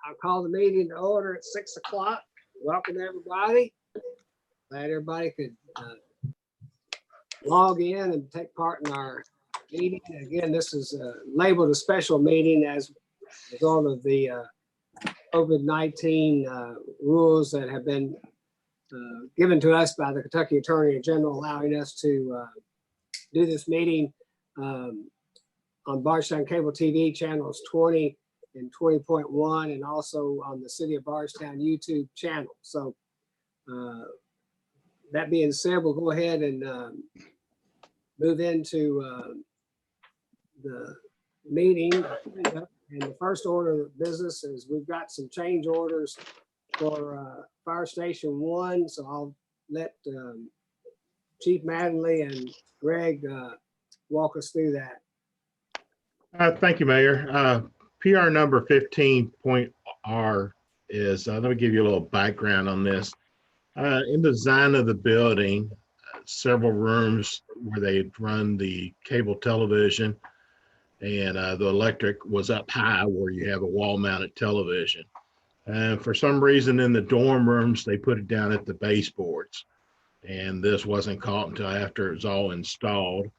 I'll call the meeting to order at 6 o'clock. Welcome, everybody. Glad everybody could log in and take part in our meeting. Again, this is labeled a special meeting as a result of the COVID-19 rules that have been given to us by the Kentucky Attorney General, allowing us to do this meeting on Bardstown Cable TV channels 20 and 20.1, and also on the City of Bardstown YouTube channel. So that being said, we'll go ahead and move into the meeting. And the first order of business is we've got some change orders for Fire Station 1. So I'll let Chief Mattingly and Greg walk us through that. Thank you, Mayor. PR number 15.R is, let me give you a little background on this. In the design of the building, several rooms where they run the cable television and the electric was up high where you have a wall-mounted television. And for some reason in the dorm rooms, they put it down at the baseboards. And this wasn't caught until after it was all installed.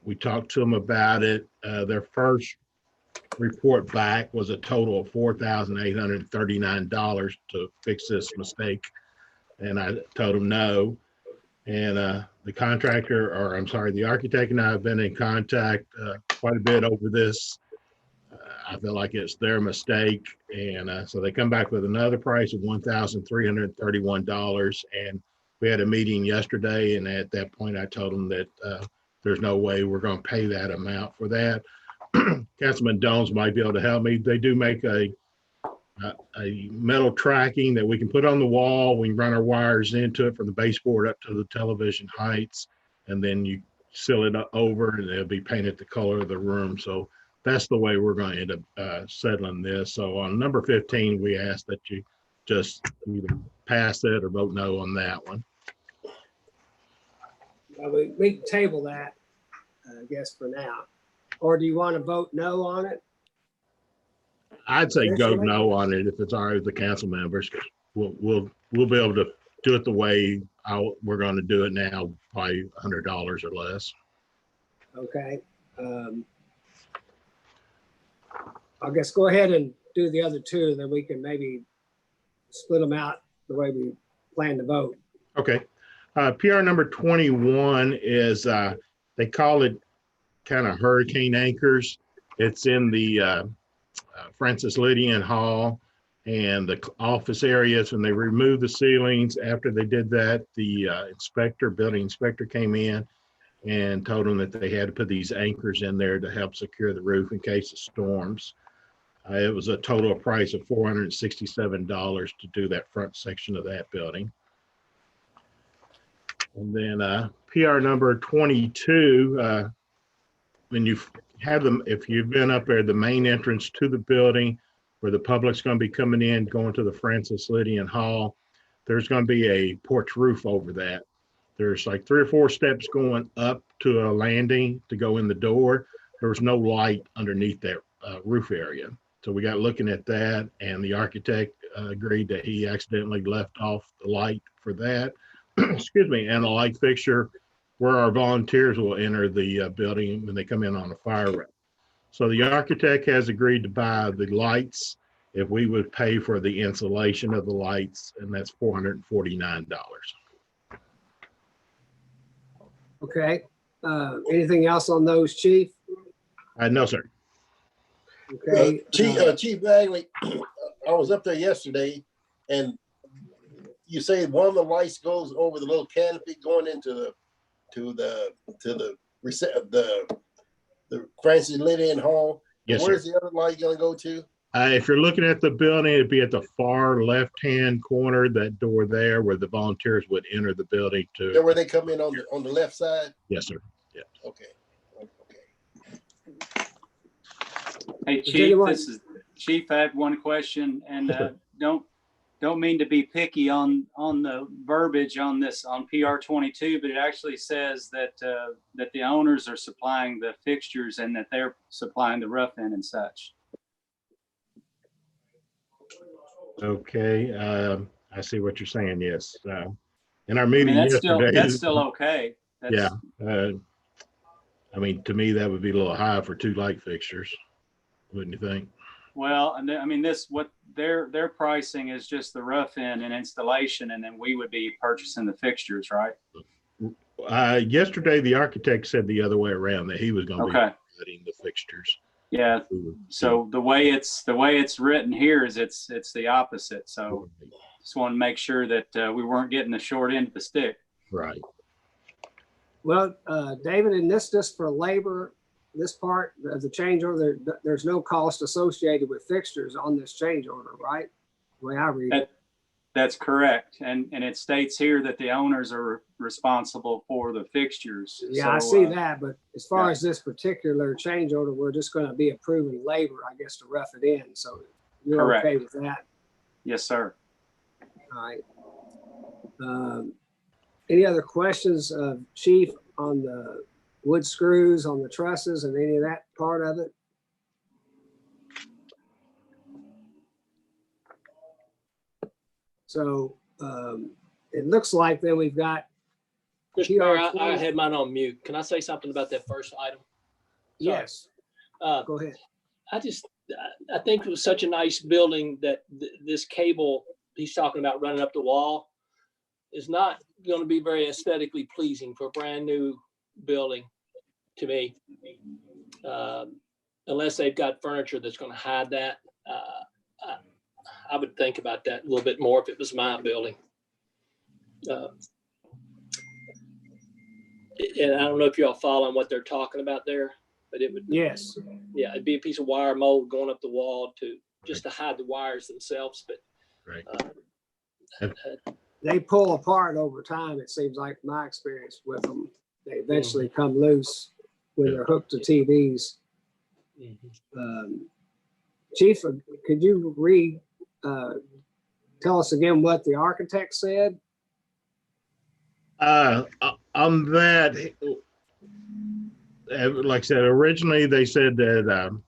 We talked to them about it. Their first report back was a total of $4,839 to fix this mistake. And I told them no. And the contractor, or I'm sorry, the architect and I have been in contact quite a bit over this. I feel like it's their mistake. And so they come back with another price of $1,331. And we had a meeting yesterday. And at that point, I told them that there's no way we're going to pay that amount for that. Councilman Jones might be able to help me. They do make a metal tracking that we can put on the wall. We can run our wires into it from the baseboard up to the television heights, and then you seal it over and it'll be painted the color of the room. So that's the way we're going to end up settling this. So on number 15, we ask that you just either pass it or vote no on that one. We can table that, I guess, for now. Or do you want to vote no on it? I'd say go no on it if it's all right with the council members. We'll be able to do it the way we're going to do it now, probably $100 or less. Okay. I guess go ahead and do the other two, then we can maybe split them out the way we plan to vote. Okay. PR number 21 is, they call it kind of hurricane anchors. It's in the Francis Lydian Hall and the office areas. When they removed the ceilings, after they did that, the building inspector came in and told them that they had to put these anchors in there to help secure the roof in case of storms. It was a total price of $467 to do that front section of that building. And then PR number 22, when you have them, if you've been up there, the main entrance to the building where the public's going to be coming in, going to the Francis Lydian Hall, there's going to be a porch roof over that. There's like 3 or 4 steps going up to a landing to go in the door. There was no light underneath that roof area. So we got looking at that, and the architect agreed that he accidentally left off the light for that. Excuse me, and a light fixture where our volunteers will enter the building when they come in on a fire rep. So the architect has agreed to buy the lights if we would pay for the installation of the lights, and that's $449. Okay. Anything else on those, Chief? No, sir. Okay. Chief Bagley, I was up there yesterday, and you say one of the lights goes over the little canopy going into the Francis Lydian Hall. Yes, Where's sir. the other light going to go to? If you're looking at the building, it'd be at the far left-hand corner, that door there where the volunteers would enter the building to. There where they come in on the left side? Yes, sir. Yeah. Okay. Hey, Chief, this is Chief. I had one question, and don't mean to be picky on the verbiage on this on PR 22, but it actually says that that the owners are supplying the fixtures and that they're supplying the rough end and such. Okay, I see what you're saying, yes. In our I mean, meeting yesterday. that's still okay. Yeah, That's, I mean, to me, that would be a little high for 2 light fixtures, wouldn't you think? well, and I mean, what their pricing is just the rough end and installation, and then we would be purchasing the fixtures, right? Yesterday, the architect said the other way around, that he was going to be Okay. providing the fixtures. Yeah. So the way it's written here is it's the opposite. So just want to make sure that we weren't getting the short end of the stick. Right. Well, David, in this, just for labor, this part of the change order, there's no cost associated with fixtures on this change order, right? The way I read it. That's correct. And it states here that the owners are responsible for the fixtures. Yeah, so, I see that. But as far yeah. as this particular change order, we're just going to be approving labor, I guess, to rough it in. So you're Correct. okay with that? Yes, sir. All right. Any other questions, Chief, on the wood screws, on the trusses, and any of that part of it? So it looks like then we've got. Mr. Mayor, I had mine on mute. Can I say something about that first item? Sorry. Yes. Go ahead. I think it was such a nice building that this cable he's talking about running up the wall is not going to be very aesthetically pleasing for a brand new building to me. Unless they've got furniture that's going to hide that. I would think about that a little bit more if it was my building. And I don't know if y'all following what they're talking about there, but it would. Yes. Yeah, it'd be a piece of wire mold going up the wall just to hide the wires themselves. But Right. They pull apart over time. It seems like my experience with them. They eventually come loose when they're hooked to TVs. Chief, could you tell us again what the architect said? On that, like I said, originally they said that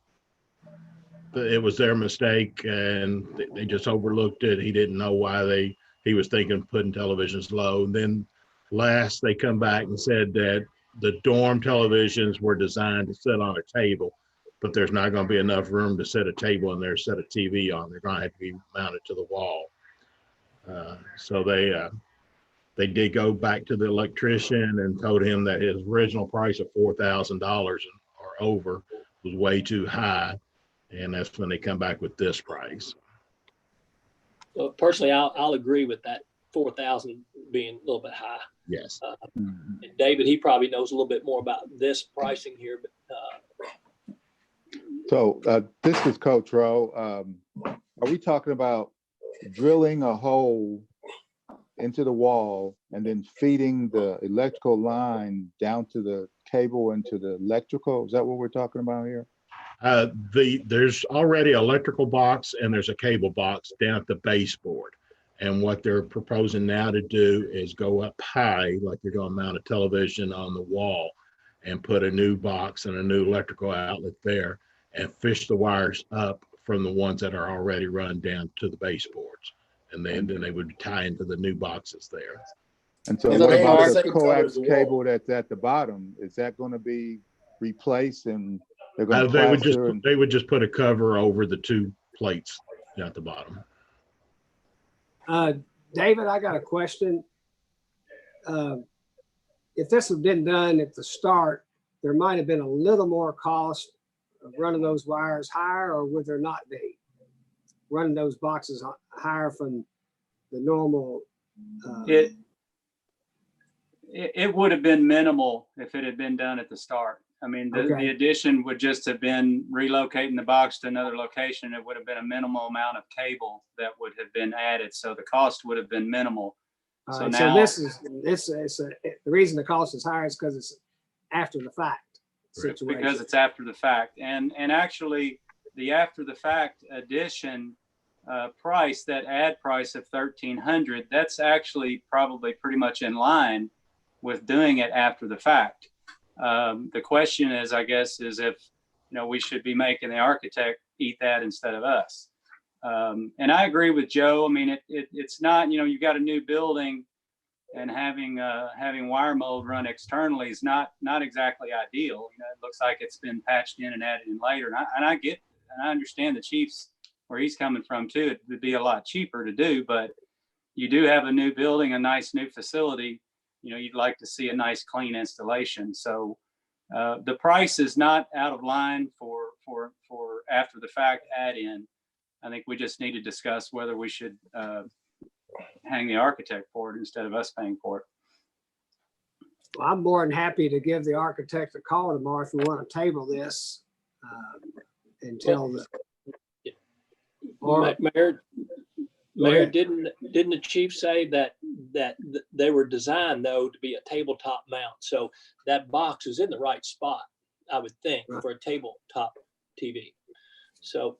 it was their mistake and they just overlooked it. He didn't know why he was thinking of putting televisions low. And then last they come back and said that the dorm televisions were designed to sit on a table, but there's not going to be enough room to set a table in there, set a TV on. They're going to have to be mounted to the wall. So they did go back to the electrician and told him that his original price of $4,000 or over was way too high. And that's when they come back with this price. Well, personally, I'll agree with that 4,000 being a little bit high. Yes. And David, he probably knows a little bit more about this pricing here, but So this is Coach Rowe. Are we talking about drilling a hole into the wall and then feeding the electrical line down to the cable into the electrical? Is that what we're talking about here? There's already an electrical box and there's a cable box down at the baseboard. And what they're proposing now to do is go up high, like they're going to mount a television on the wall and put a new box and a new electrical outlet there and fish the wires up from the ones that are already run down to the baseboards. And then they would tie into the new boxes there. And so Is what that about the the same color as coax the wall? cable that's at the bottom? Is that going to be replaced and they're going to They would just put a cover over the 2 plates down at the bottom. David, I got a question. If this had been done at the start, there might have been a little more cost of running those wires higher, or would there not be? Running those boxes higher from the normal? It would have been minimal if it had been done at the start. I mean, the addition would just have been relocating the box to another location. It would have been a minimal amount of cable that would have been added. So the cost would have been minimal. So now the reason the cost is higher is because it's after the fact situation. Because it's after the fact. And actually the after the fact addition price, that add price of $1,300, that's actually probably pretty much in line with doing it after the fact. The question is, I guess, is if we should be making the architect eat that instead of us. And I agree with Joe. I mean, it's not, you've got a new building, and having wire mold run externally is not exactly ideal. It looks like it's been patched in and added in later. And I understand the chief's where he's coming from too. It would be a lot cheaper to do, but you do have a new building, a nice new facility. You'd like to see a nice clean installation. So the price is not out of line for after the fact add in. I think we just need to discuss whether we should hang the architect for it instead of us paying for it. Well, I'm more than happy to give the architect a call tomorrow if we want to table this until the. Or, Mayor, didn't the chief say that they were designed though to be a tabletop mount? So that box is in the right spot, I would think, for a tabletop TV. So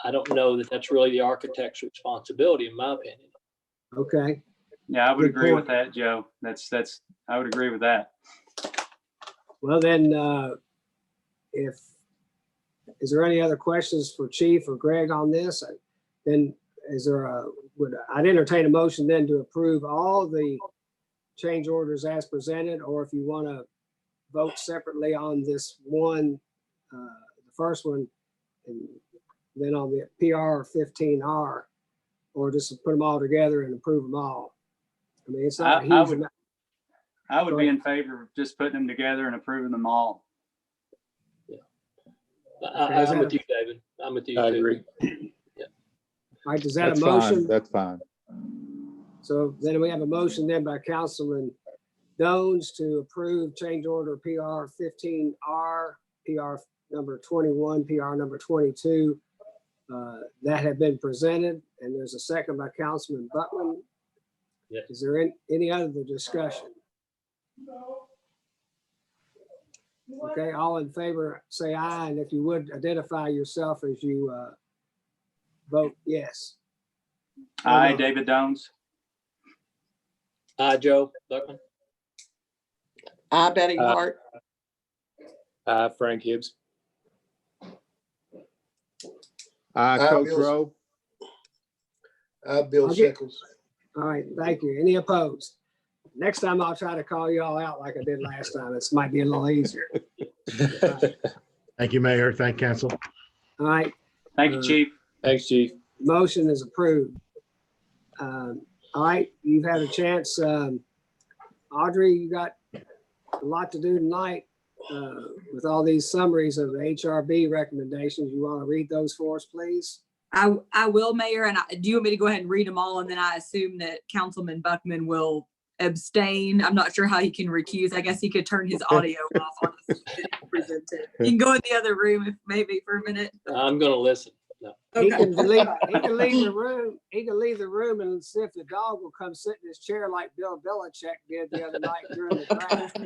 I don't know that that's really the architect's responsibility, in my opinion. okay. Yeah, I would Good agree point. with that, Joe. I would agree with that. Well, then, is there any other questions for Chief or Greg on this? Then I'd entertain a motion then to approve all the change orders as presented, or if you want to vote separately on this one, the first one, and then on the PR 15R, or just put them all together and approve them all. I mean, it's not a huge amount. I would Go be ahead. in favor of just putting them together and approving them all. I'm with you, David. I'm with you I too. agree. All right, is that That's a motion? fine. That's fine. So then we have a motion then by Councilman Jones to approve change order PR 15R, PR number 21, PR number 22 that have been presented. And there's a second by Councilman Buckman. Yeah. Is there any other discussion? Okay, all in favor, say aye. And if you would identify yourself as you vote yes. Aye, no. David Jones. Joe Buckman. Betty Hart. Frank Hibbs. Coach Bill- Rowe. Bill I'll get- Shekels. All right, thank you. Any opposed? Next time I'll try to call you all out like I did last time. This might be a little easier. Thank you, Mayor. Thank council. All right, Thank you, Chief. Thanks, Chief. motion is approved. All right, you've had a chance. Audrey, you got a lot to do tonight with all these summaries of the HRB recommendations. You want to read those for us, please? I will, Mayor, and do you want me to go ahead and read them all, and then I assume that Councilman Buckman will abstain? I'm not sure how he can recuse. I guess he could turn his audio off on the presented. You can go in the other room if maybe for a minute. I'm going to listen. No. He Okay. can leave the room. He can leave the room and see if the dog will come sit in his chair like Bill Belichick did the other night during the draft.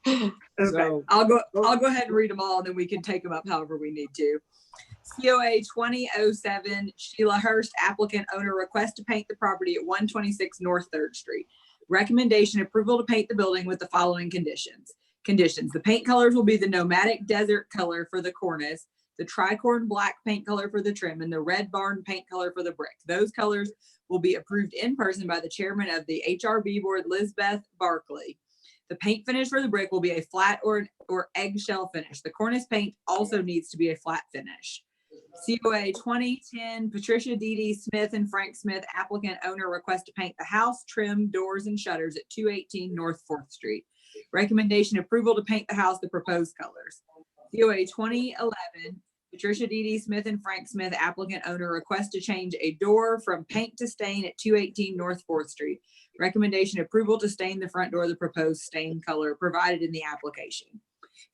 Okay, So- I'll go ahead and read them all, and then we can take them up however we need to. COA 2007, Sheila Hurst, applicant owner, request to paint the property at 126 North 3rd Street. Recommendation: approval to paint the building with the following conditions. The paint colors will be the nomadic desert color for the cornice, the tricorn black paint color for the trim, and the red barn paint color for the brick. Those colors will be approved in person by the chairman of the HRB board, Lizbeth Barkley. The paint finish for the brick will be a flat or eggshell finish. The cornice paint also needs to be a flat finish. COA 2010, Patricia D.D. Smith and Frank Smith, applicant owner, request to paint the house, trim, doors, and shutters at 218 North 4th Street. Recommendation: approval to paint the house the proposed colors. COA 2011, Patricia D.D. Smith and Frank Smith, applicant owner, request to change a door from paint to stain at 218 North 4th Street. Recommendation: approval to stain the front door the proposed stain color provided in the application.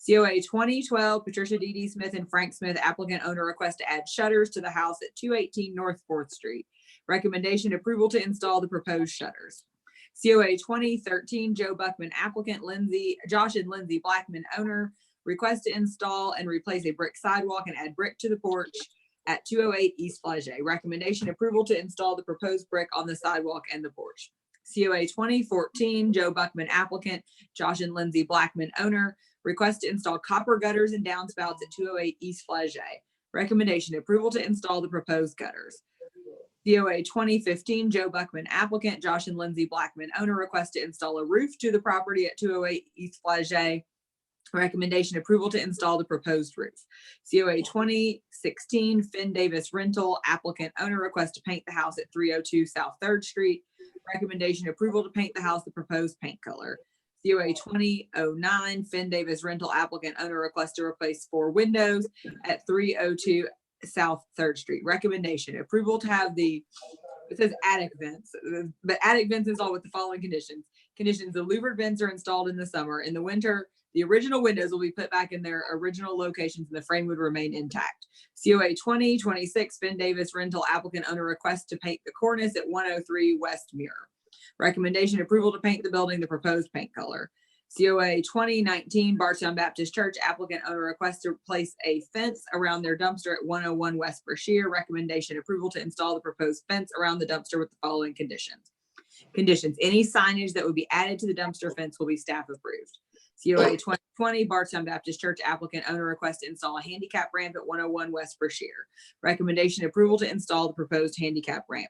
COA 2012, Patricia D.D. Smith and Frank Smith, applicant owner, request to add shutters to the house at 218 North 4th Street. Recommendation: approval to install the proposed shutters. COA 2013, Joe Buckman, applicant, Josh and Lindsay Blackman, owner, request to install and replace a brick sidewalk and add brick to the porch at 208 East Flagey. Recommendation: approval to install the proposed brick on the sidewalk and the porch. COA 2014, Joe Buckman, applicant, Josh and Lindsay Blackman, owner, request to install copper gutters and downspouts at 208 East Flagey. Recommendation approval to install the proposed gutters. COA 2015 Joe Buckman applicant, Josh and Lindsay Blackman owner, request to install a roof to the property at 208 East Flagey. Recommendation approval to install the proposed roof. COA 2016 Finn Davis rental applicant owner, request to paint the house at 302 South 3rd Street. Recommendation approval to paint the house the proposed paint color. COA 2009 Finn Davis rental applicant owner, request to replace 4 windows at 302 South 3rd Street. Recommendation approval to have it says attic vents, but attic vents installed with the following conditions. Conditions: the louvered vents are installed in the summer. In the winter, the original windows will be put back in their original locations and the frame would remain intact. COA 2026 Finn Davis rental applicant owner, request to paint the cornice at 103 West Muir. Recommendation approval to paint the building the proposed paint color. COA 2019 Bardstown Baptist Church applicant owner, request to place a fence around their dumpster at 101 West Brashear. Recommendation approval to install the proposed fence around the dumpster with the following conditions. Conditions: any signage that would be added to the dumpster fence will be staff approved. COA 2020 Bardstown Baptist Church applicant owner, request to install a handicap ramp at 101 West Brashear. Recommendation approval to install the proposed handicap ramp.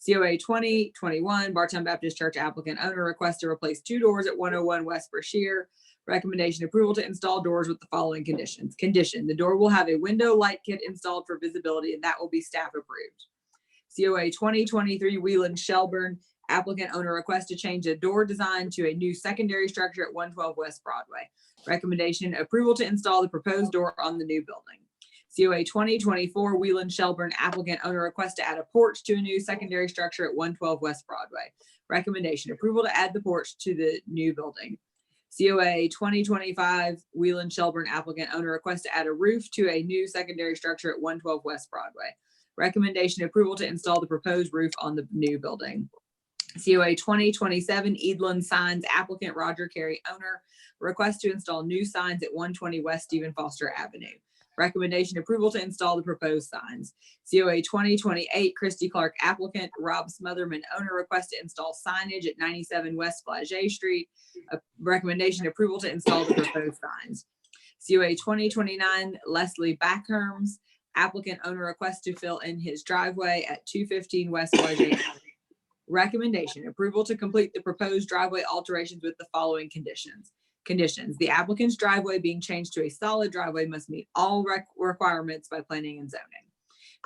COA 2021 Bardstown Baptist Church applicant owner, request to replace 2 doors at 101 West Brashear. Recommendation approval to install doors with the following conditions. Condition: the door will have a window light kit installed for visibility and that will be staff approved. COA 2023 Wheeland Shelburne applicant owner, request to change the door design to a new secondary structure at 112 West Broadway. Recommendation approval to install the proposed door on the new building. COA 2024 Wheeland Shelburne applicant owner, request to add a porch to a new secondary structure at 112 West Broadway. Recommendation approval to add the porch to the new building. COA 2025 Wheeland Shelburne applicant owner, request to add a roof to a new secondary structure at 112 West Broadway. Recommendation approval to install the proposed roof on the new building. COA 2027 Eadlin Signs applicant Roger Carey owner, request to install new signs at 120 West Stephen Foster Avenue. Recommendation approval to install the proposed signs. COA 2028 Christy Clark applicant Rob Smotherman owner, request to install signage at 97 West Flagey Street. Recommendation approval to install the proposed signs. COA 2029 Leslie Backherms applicant owner, request to fill in his driveway at 215 West Flagey Avenue. Recommendation approval to complete the proposed driveway alterations with the following conditions. Conditions: the applicant's driveway being changed to a solid driveway must meet all requirements by planning and zoning.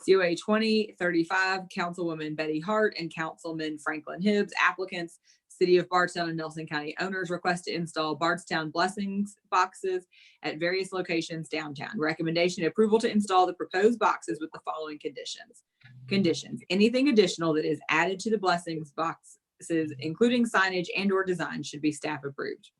COA 2035 Councilwoman Betty Hart and Councilman Franklin Hibbs applicants, City of Bardstown and Nelson County owners, request to install Bardstown blessings boxes at various locations downtown. Recommendation approval to install the proposed boxes with the following conditions. Conditions: anything additional that is added to the blessings boxes, including signage and or design, should be staff approved.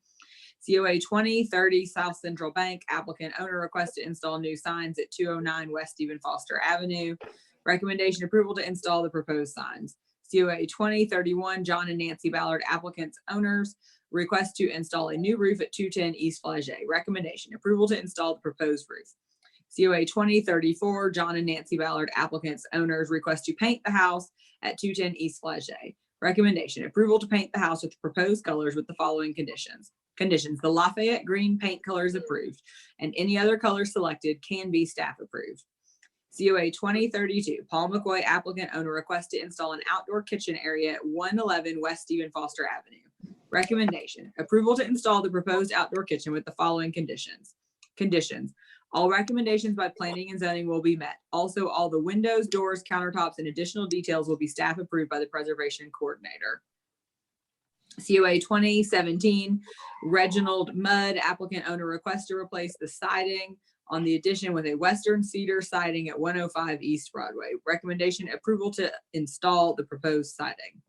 COA 2030 South Central Bank applicant owner, request to install new signs at 209 West Stephen Foster Avenue. Recommendation approval to install the proposed signs. COA 2031 John and Nancy Ballard applicants owners, request to install a new roof at 210 East Flagey. Recommendation approval to install the proposed roof. COA 2034 John and Nancy Ballard applicants owners, request to paint the house at 210 East Flagey. Recommendation approval to paint the house with the proposed colors with the following conditions. Conditions: the Lafayette green paint color is approved and any other color selected can be staff approved. COA 2032 Paul McCoy applicant owner, request to install an outdoor kitchen area at 111 West Stephen Foster Avenue. Recommendation approval to install the proposed outdoor kitchen with the following conditions. Conditions: all recommendations by planning and zoning will be met. Also, all the windows, doors, countertops, and additional details will be staff approved by the preservation coordinator. COA 2017 Reginald Mudd applicant owner, request to replace the siding on the addition with a western cedar siding at 105 East Broadway. Recommendation approval to install the proposed siding.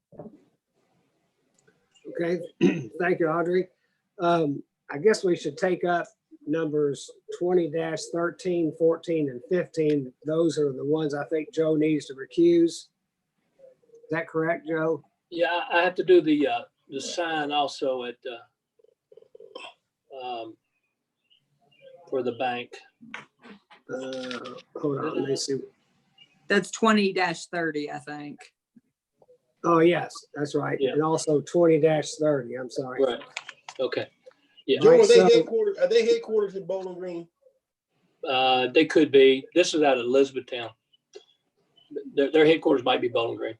Okay, thank you, Audrey. I guess we should take up numbers 20-13, 14, and 15. Those are the ones I think Joe needs to recuse. Is that correct, Joe? Yeah, I have to do the sign also at for the bank. Hold on, let me see. That's 20-30, I think. Oh, yes, that's right. Yeah. And also 20-30, I'm sorry. Right. Okay. Yeah. Joe, Right, are they so- headquarters? Are they headquarters in Bowling Green? They could be. This is out of Elizabethtown. Their headquarters might be Bowling Green.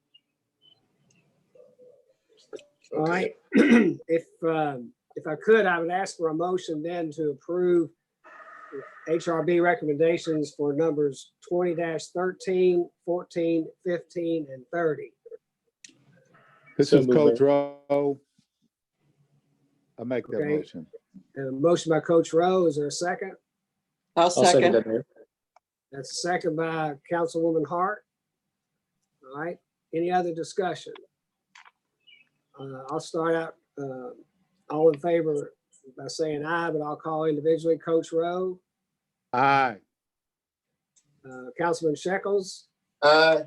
All right. If I could, I would ask for a motion then to approve HRB recommendations for numbers 20-13, 14, 15, and 30. This So is moved, Coach Rowe. I make that Okay. motion. And a motion by Coach Rowe. Is there a second? I'll I'll second second. that, Mayor. That's a second by Councilwoman Hart. All right. Any other discussion? I'll start out, all in favor by saying aye, but I'll call individually. Coach Rowe, Aye. Councilman Shekels, Aye.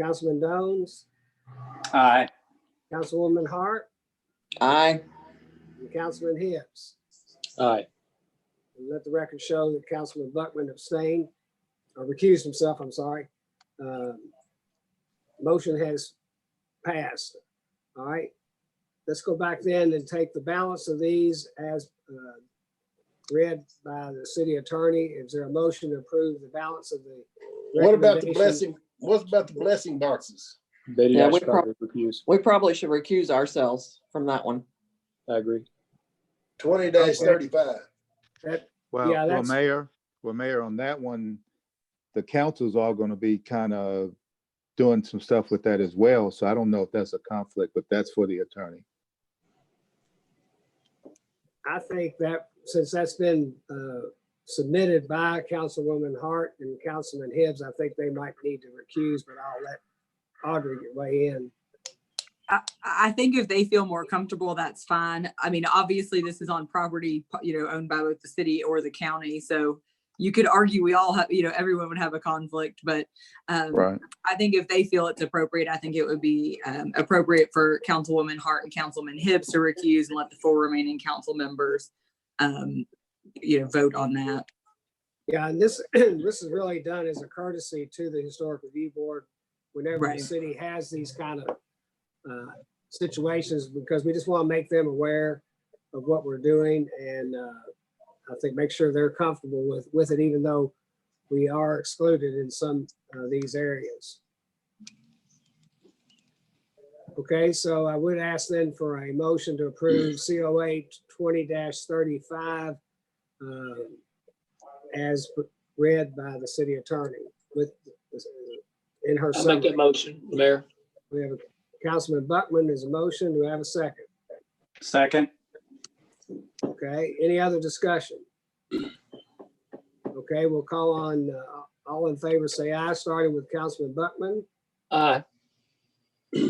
Councilman Dones, Aye. Councilwoman Hart, Aye. and Councilman Hibbs. Aye. And let the record show that Councilman Buckman abstained or recused himself, I'm sorry. Motion has passed. All right. Let's go back then and take the balance of these as read by the city attorney. Is there a motion to approve the balance of the What about the recommendations? blessing? What about the blessing boxes? Betty, Yeah, I we should probably recuse. We probably should recuse ourselves from that one. I agree. 20-35. That- Well, Yeah, well, that's- Mayor, on that one, the council's all gonna be kind of doing some stuff with that as well. So I don't know if that's a conflict, but that's for the attorney. I think that since that's been submitted by Councilwoman Hart and Councilman Hibbs, I think they might need to recuse, but I'll let Audrey weigh in. I think if they feel more comfortable, that's fine. I mean, obviously this is on property, owned by both the city or the county. So you could argue we all have, everyone would have a conflict, but Right. I think if they feel it's appropriate, I think it would be appropriate for Councilwoman Hart and Councilman Hibbs to recuse and let the 4 remaining council members, vote on that. Yeah, and this is really done as a courtesy to the Historic Review Board whenever the Right. city has these kind of situations, because we just want to make them aware of what we're doing, and I think make sure they're comfortable with it, even though we are excluded in some of these areas. Okay, so I would ask then for a motion to approve COA 20-35 as read by the city attorney in her I'll make that summary. motion, Mayor. We have a Councilman Buckman is a motion. Do we have a second? Second. Okay, any other discussion? Okay, we'll call on, all in favor, say aye, starting with Councilman Buckman, Aye.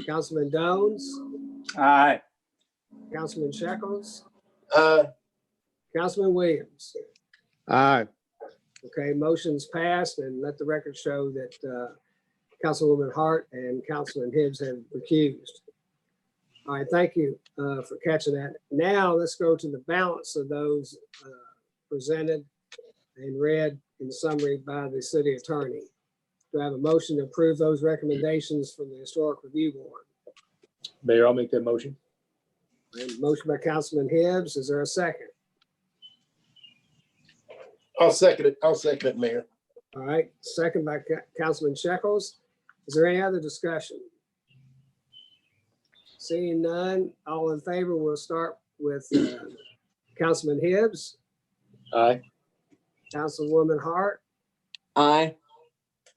Councilman Dones, Aye. Councilman Shekels, Aye. Councilman Williams. Aye. Okay, motion's passed, and let the record show that Councilwoman Hart and Councilman Hibbs have recused. All right, thank you for catching that. Now let's go to the balance of those presented and read in summary by the city attorney. Do I have a motion to approve those recommendations from the Historic Review Board? Mayor, I'll make that motion. And motion by Councilman Hibbs. Is there a second? I'll second it. I'll second it, Mayor. All right, second by Councilman Shekels. Is there any other discussion? Seeing none, all in favor, we'll start with Councilman Hibbs, Aye. Councilwoman Hart, Aye.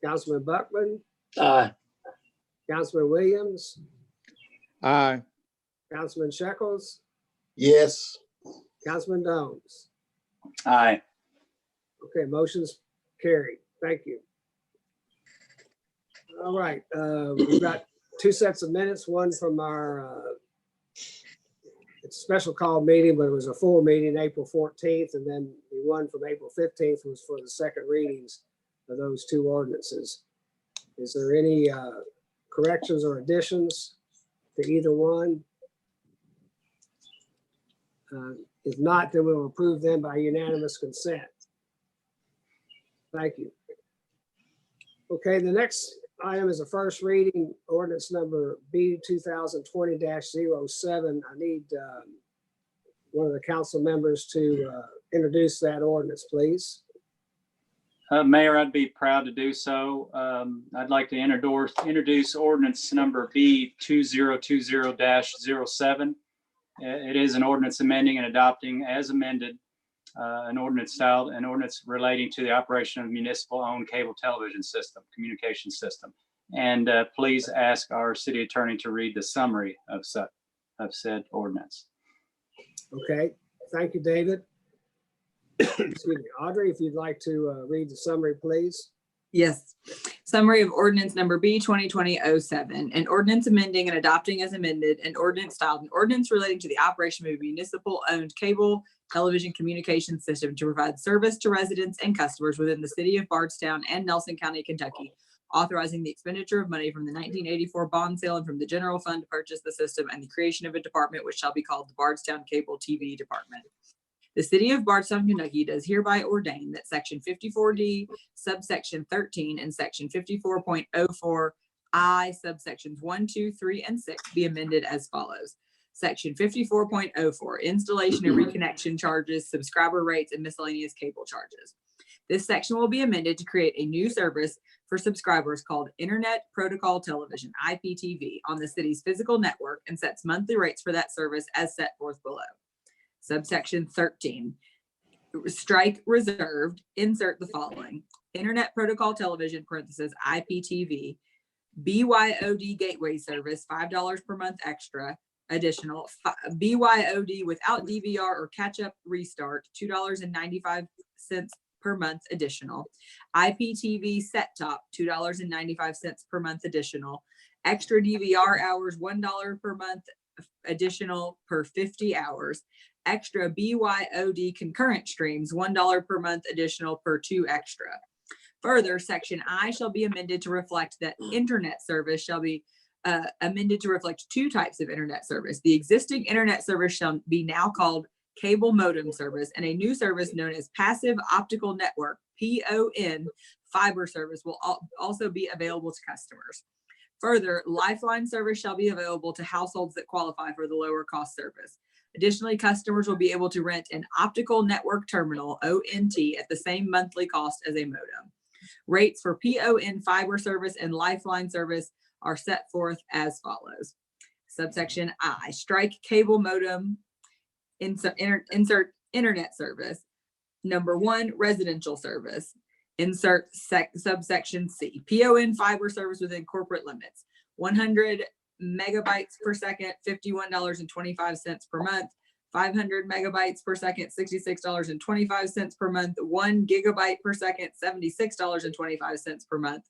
Councilman Buckman, Aye. Councilman Williams, Aye. Councilman Shekels, Yes. Councilman Dones. Aye. Okay, motion's carried. Thank you. All right, we've got 2 sets of minutes, one from our, it's a special call meeting, but it was a full meeting, April 14th, and then the one from April 15th was for the second readings of those 2 ordinances. Is there any corrections or additions to either one? If not, then we'll approve them by unanimous consent. Thank you. Okay, the next item is a first reading, ordinance number B 2020-07. I need one of the council members to introduce that ordinance, please. Mayor, I'd be proud to do so. I'd like to introduce ordinance number B 2020-07. It is an ordinance amending and adopting as amended an ordinance relating to the operation of municipal-owned cable television system, communication system. And please ask our city attorney to read the summary of said ordinance. Okay, thank you, David. Excuse me, Audrey, if you'd like to read the summary, please. Yes. Summary of ordinance number B 2020-07, an ordinance amending and adopting as amended, an ordinance styled an ordinance relating to the operation of a municipal-owned cable television communication system to provide service to residents and customers within the city of Bardstown and Nelson County, Kentucky, authorizing the expenditure of money from the 1984 bond sale and from the general fund to purchase the system, and the creation of a department which shall be called the Bardstown Cable TV Department. The city of Bardstown, Kentucky does hereby ordain that section 54D, subsection 13, and section 54.04 I, subsections 1, 2, 3, and 6 be amended as follows. Section 54.04, installation and reconnection charges, subscriber rates, and miscellaneous cable charges. This section will be amended to create a new service for subscribers called Internet Protocol Television, IPTV, on the city's physical network, and sets monthly rates for that service as set forth below. Subsection 13, strike reserved, insert the following: Internet Protocol Television, parentheses, IPTV, BYOD gateway service, $5 per month extra, additional, BYOD without DVR or catch-up restart, $2.95 per month additional, IPTV set-top, $2.95 per month additional, extra DVR hours, $1 per month additional per 50 hours, extra BYOD concurrent streams, $1 per month additional per 2 extra. Further, section I shall be amended to reflect that internet service shall be amended to reflect 2 types of internet service. The existing internet service shall be now called cable modem service, and a new service known as passive optical network, PON, fiber service will also be available to customers. Further, Lifeline service shall be available to households that qualify for the lower cost service. Additionally, customers will be able to rent an optical network terminal, ONT, at the same monthly cost as a modem. Rates for PON fiber service and Lifeline service are set forth as follows. Subsection I, strike cable modem, insert internet service. Number 1, residential service. Insert subsection C, PON fiber service within corporate limits, 100 megabytes per second, $51.25 per month, 500 megabytes per second, $66.25 per month, 1 gigabyte per second, $76.25 per month.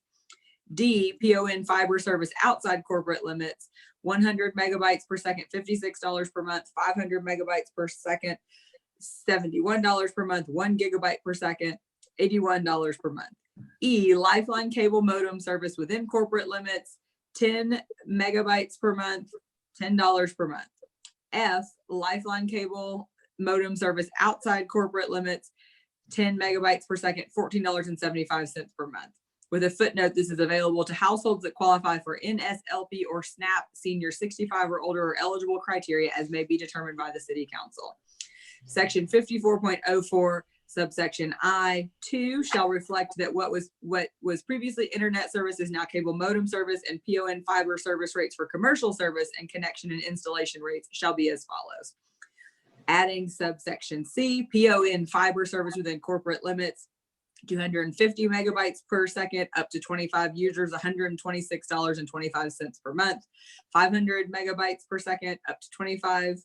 D, PON fiber service outside corporate limits, 100 megabytes per second, $56 per month, 500 megabytes per second, $71 per month, 1 gigabyte per second, $81 per month. E, Lifeline cable modem service within corporate limits, 10 megabytes per month, $10 per month. F, Lifeline cable modem service outside corporate limits, 10 megabytes per second, $14.75 per month. With a footnote, this is available to households that qualify for NSLP or SNAP senior 65 or older or eligible criteria as may be determined by the city council. Section 54.04, subsection I2 shall reflect that what was previously internet service is now cable modem service, and PON fiber service rates for commercial service and connection and installation rates shall be as follows. Adding subsection C, PON fiber service within corporate limits, 250 megabytes per second, up to 25 users, $126.25 per month. 500 megabytes per second, up to 25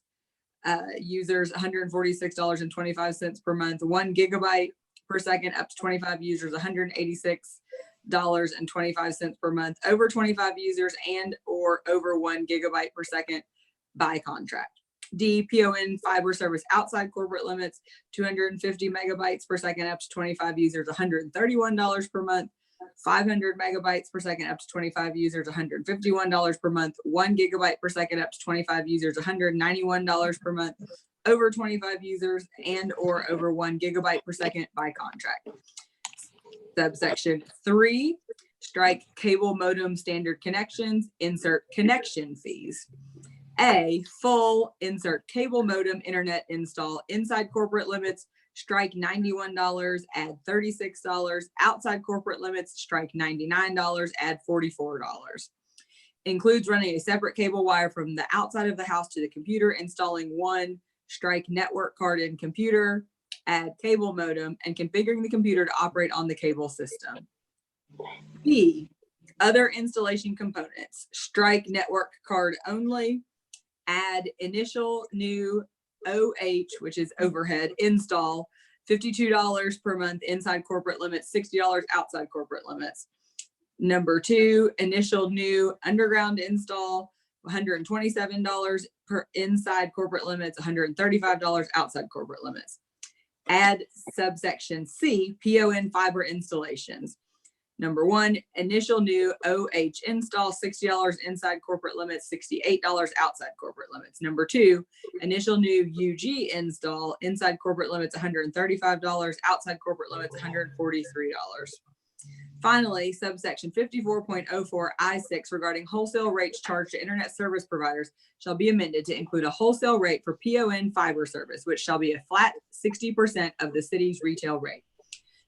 users, $146.25 per month. 1 gigabyte per second, up to 25 users, $186.25 per month. Over 25 users and or over 1 gigabyte per second by contract. D, PON fiber service outside corporate limits, 250 megabytes per second, up to 25 users, $131 per month. 500 megabytes per second, up to 25 users, $151 per month. 1 gigabyte per second, up to 25 users, $191 per month. Over 25 users and or over 1 gigabyte per second by contract. Subsection 3, strike cable modem standard connections, insert connection fees. A, full, insert cable modem internet install inside corporate limits, strike $91, add $36. Outside corporate limits, strike $99, add $44. Includes running a separate cable wire from the outside of the house to the computer, installing one strike network card in computer, add cable modem, and configuring the computer to operate on the cable system. B, other installation components, strike network card only, add initial new OH, which is overhead, install, $52 per month inside corporate limits, $60 outside corporate limits. Number 2, initial new underground install, $127 per inside corporate limits, $135 outside corporate limits. Add subsection C, PON fiber installations. Number 1, initial new OH install, $60 inside corporate limits, $68 outside corporate limits. Number 2, initial new UG install, inside corporate limits, $135, outside corporate limits, $143. Finally, subsection 54.04 I6 regarding wholesale rates charged to internet service providers shall be amended to include a wholesale rate for PON fiber service, which shall be a flat 60% of the city's retail rate.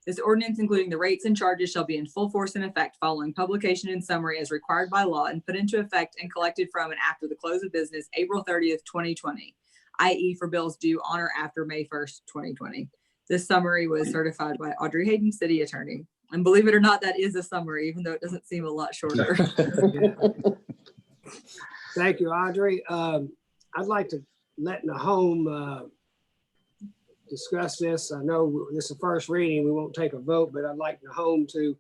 This ordinance, including the rates and charges, shall be in full force and effect following publication and summary as required by law and put into effect and collected from and after the close of business April 30th, 2020, i.e. for bills due on or after May 1st, 2020. This summary was certified by Audrey Hayden, City Attorney. And believe it or not, that is a summary, even though it doesn't seem a lot shorter. Yeah. Thank you, Audrey. I'd like to let Nahom discuss this. I know this is the first reading. We won't take a vote, but I'd like Nahom to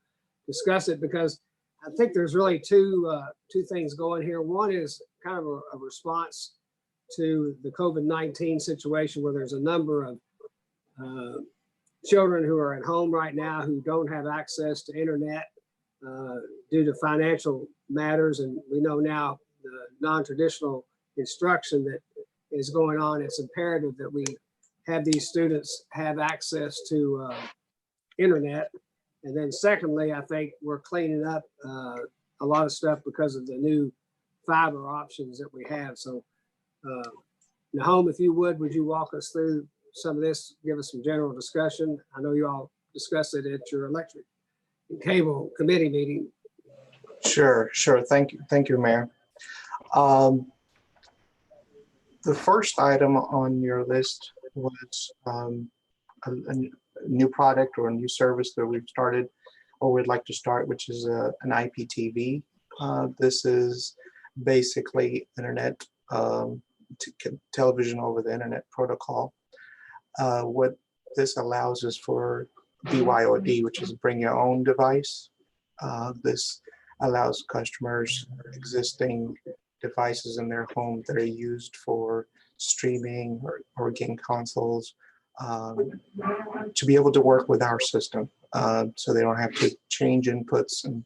discuss it because I think there's really two things going here. One is kind of a response to the COVID-19 situation where there's a number of children who are at home right now who don't have access to internet due to financial matters. And we know now the non-traditional instruction that is going on, it's imperative that we have these students have access to internet. And then secondly, I think we're cleaning up a lot of stuff because of the new fiber options that we have. So Nahom, if you would you walk us through some of this, give us some general discussion? I know you all discussed it at your electric and cable committee meeting. Sure. Thank you, Mayor. The first item on your list was a new product or a new service that we've started or we'd like to start, which is an IPTV. This is basically internet, television over the internet protocol. What this allows is for BYOD, which is bring your own device. This allows customers existing devices in their home that are used for streaming or game consoles to be able to work with our system, so they don't have to change inputs and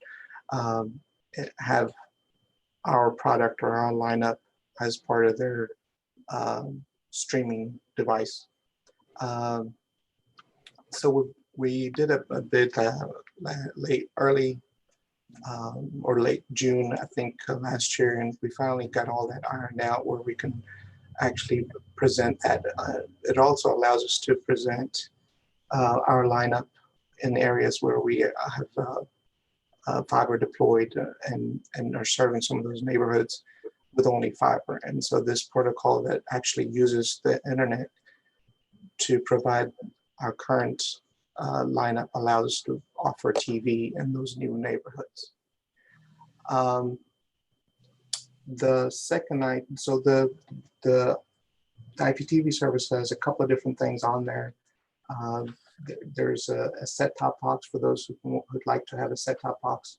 have our product or our lineup as part of their streaming device. So we did a bit late June, I think, last year, and we finally got all that ironed out where we can actually present that. It also allows us to present our lineup in areas where we have fiber deployed and are serving some of those neighborhoods with only fiber. And so this protocol that actually uses the internet to provide our current lineup allows us to offer TV in those new neighborhoods. The second item, so the IPTV service has a couple of different things on there. There's a set-top box for those who'd like to have a set-top box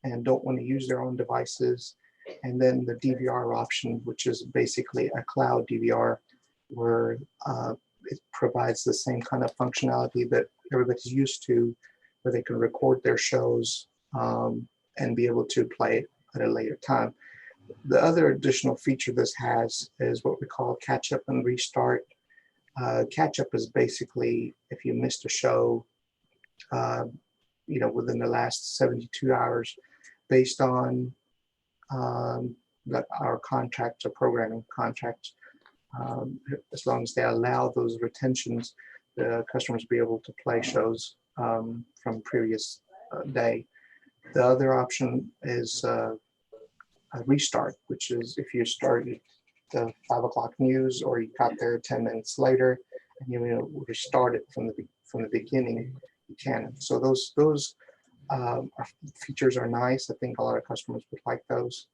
and don't want to use their own devices. And then the DVR option, which is basically a cloud DVR, where it provides the same kind of functionality that everybody's used to, where they can record their shows and be able to play it at a later time. The other additional feature this has is what we call catch up and restart. Catch up is basically if you missed a show, within the last 72 hours, based on our contracts or programming contracts. As long as they allow those retentions, the customers be able to play shows from previous day. The other option is a restart, which is if you started the 5 o'clock news or you got there 10 minutes later and you restart it from the beginning, you can. So those features are nice. I think a lot of customers would like those.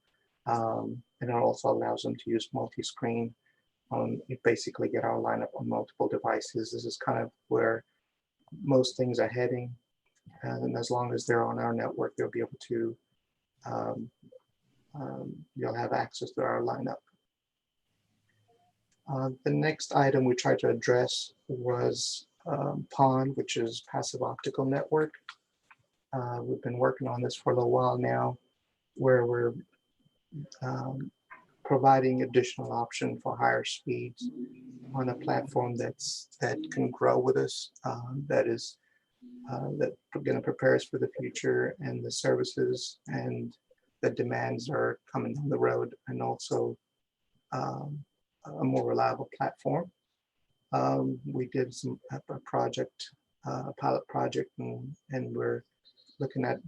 And it also allows them to use multi-screen. You basically get our lineup on multiple devices. This is kind of where most things are heading. And as long as they're on our network, they'll be able to, you'll have access to our lineup. The next item we tried to address was PON, which is Passive Optical Network. We've been working on this for a little while now, where we're providing additional option for higher speeds on a platform that can grow with us, that is going to prepare us for the future and the services and the demands are coming down the road, and also a more reliable platform. We did a project, a pilot project, and we're looking at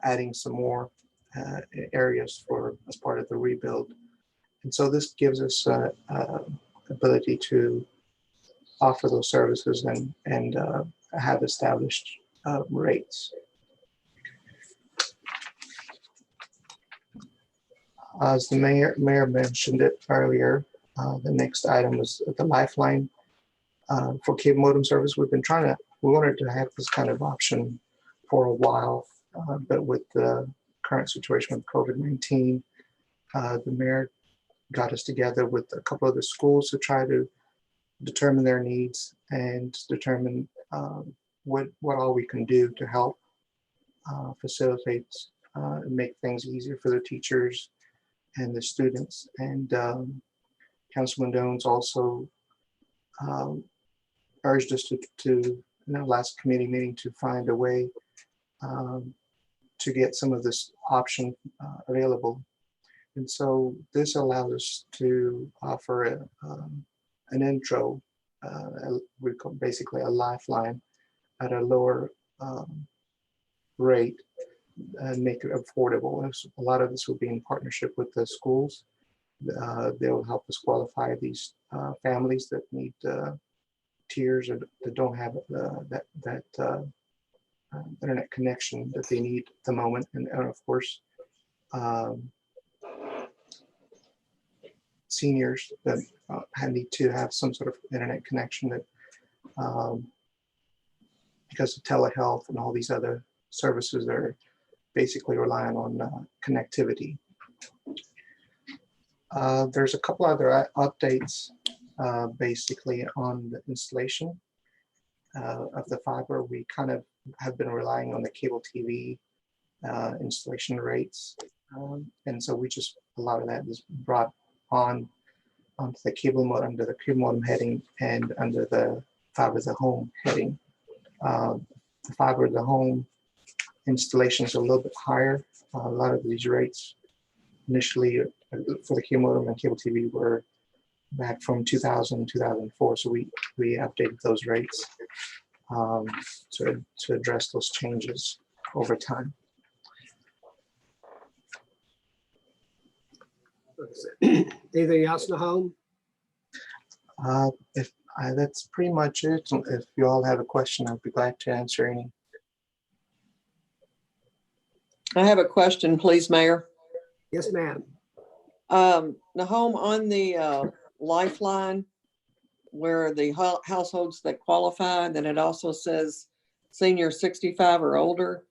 adding some more areas as part of the rebuild. And so this gives us ability to offer those services and have established rates. As the mayor mentioned it earlier, the next item was the Lifeline for cable modem service. We wanted to have this kind of option for a while, but with the current situation with COVID-19, the mayor got us together with a couple of the schools to try to determine their needs and determine what all we can do to help facilitate and make things easier for the teachers and the students. And Councilman Jones also urged us to in our last committee meeting to find a way to get some of this option available. And so this allows us to offer an intro, we call basically a lifeline at a lower rate and make it affordable. And so a lot of this will be in partnership with the schools. They'll help us qualify these families that need tiers or that don't have that internet connection that they need at the moment. And of course, seniors that need to have some sort of internet connection that because of telehealth and all these other services, they're basically relying on connectivity. There's a couple other updates basically on the installation of the fiber. We kind of have been relying on the cable TV installation rates. And so a lot of that is brought onto the cable modem, under the cable modem heading and under the fiber to the home heading. The fiber to the home installation is a little bit higher. A lot of these rates initially for the cable modem and cable TV were back from 2000, 2004. So we updated those rates to address those changes over time. Anything else in the home? That's pretty much it. If you all have a question, I'd be glad to answer any. I have a question, please, Mayor. Yes, ma'am. Nahom, on the Lifeline, where the households that qualify, then it also says senior 65 or older.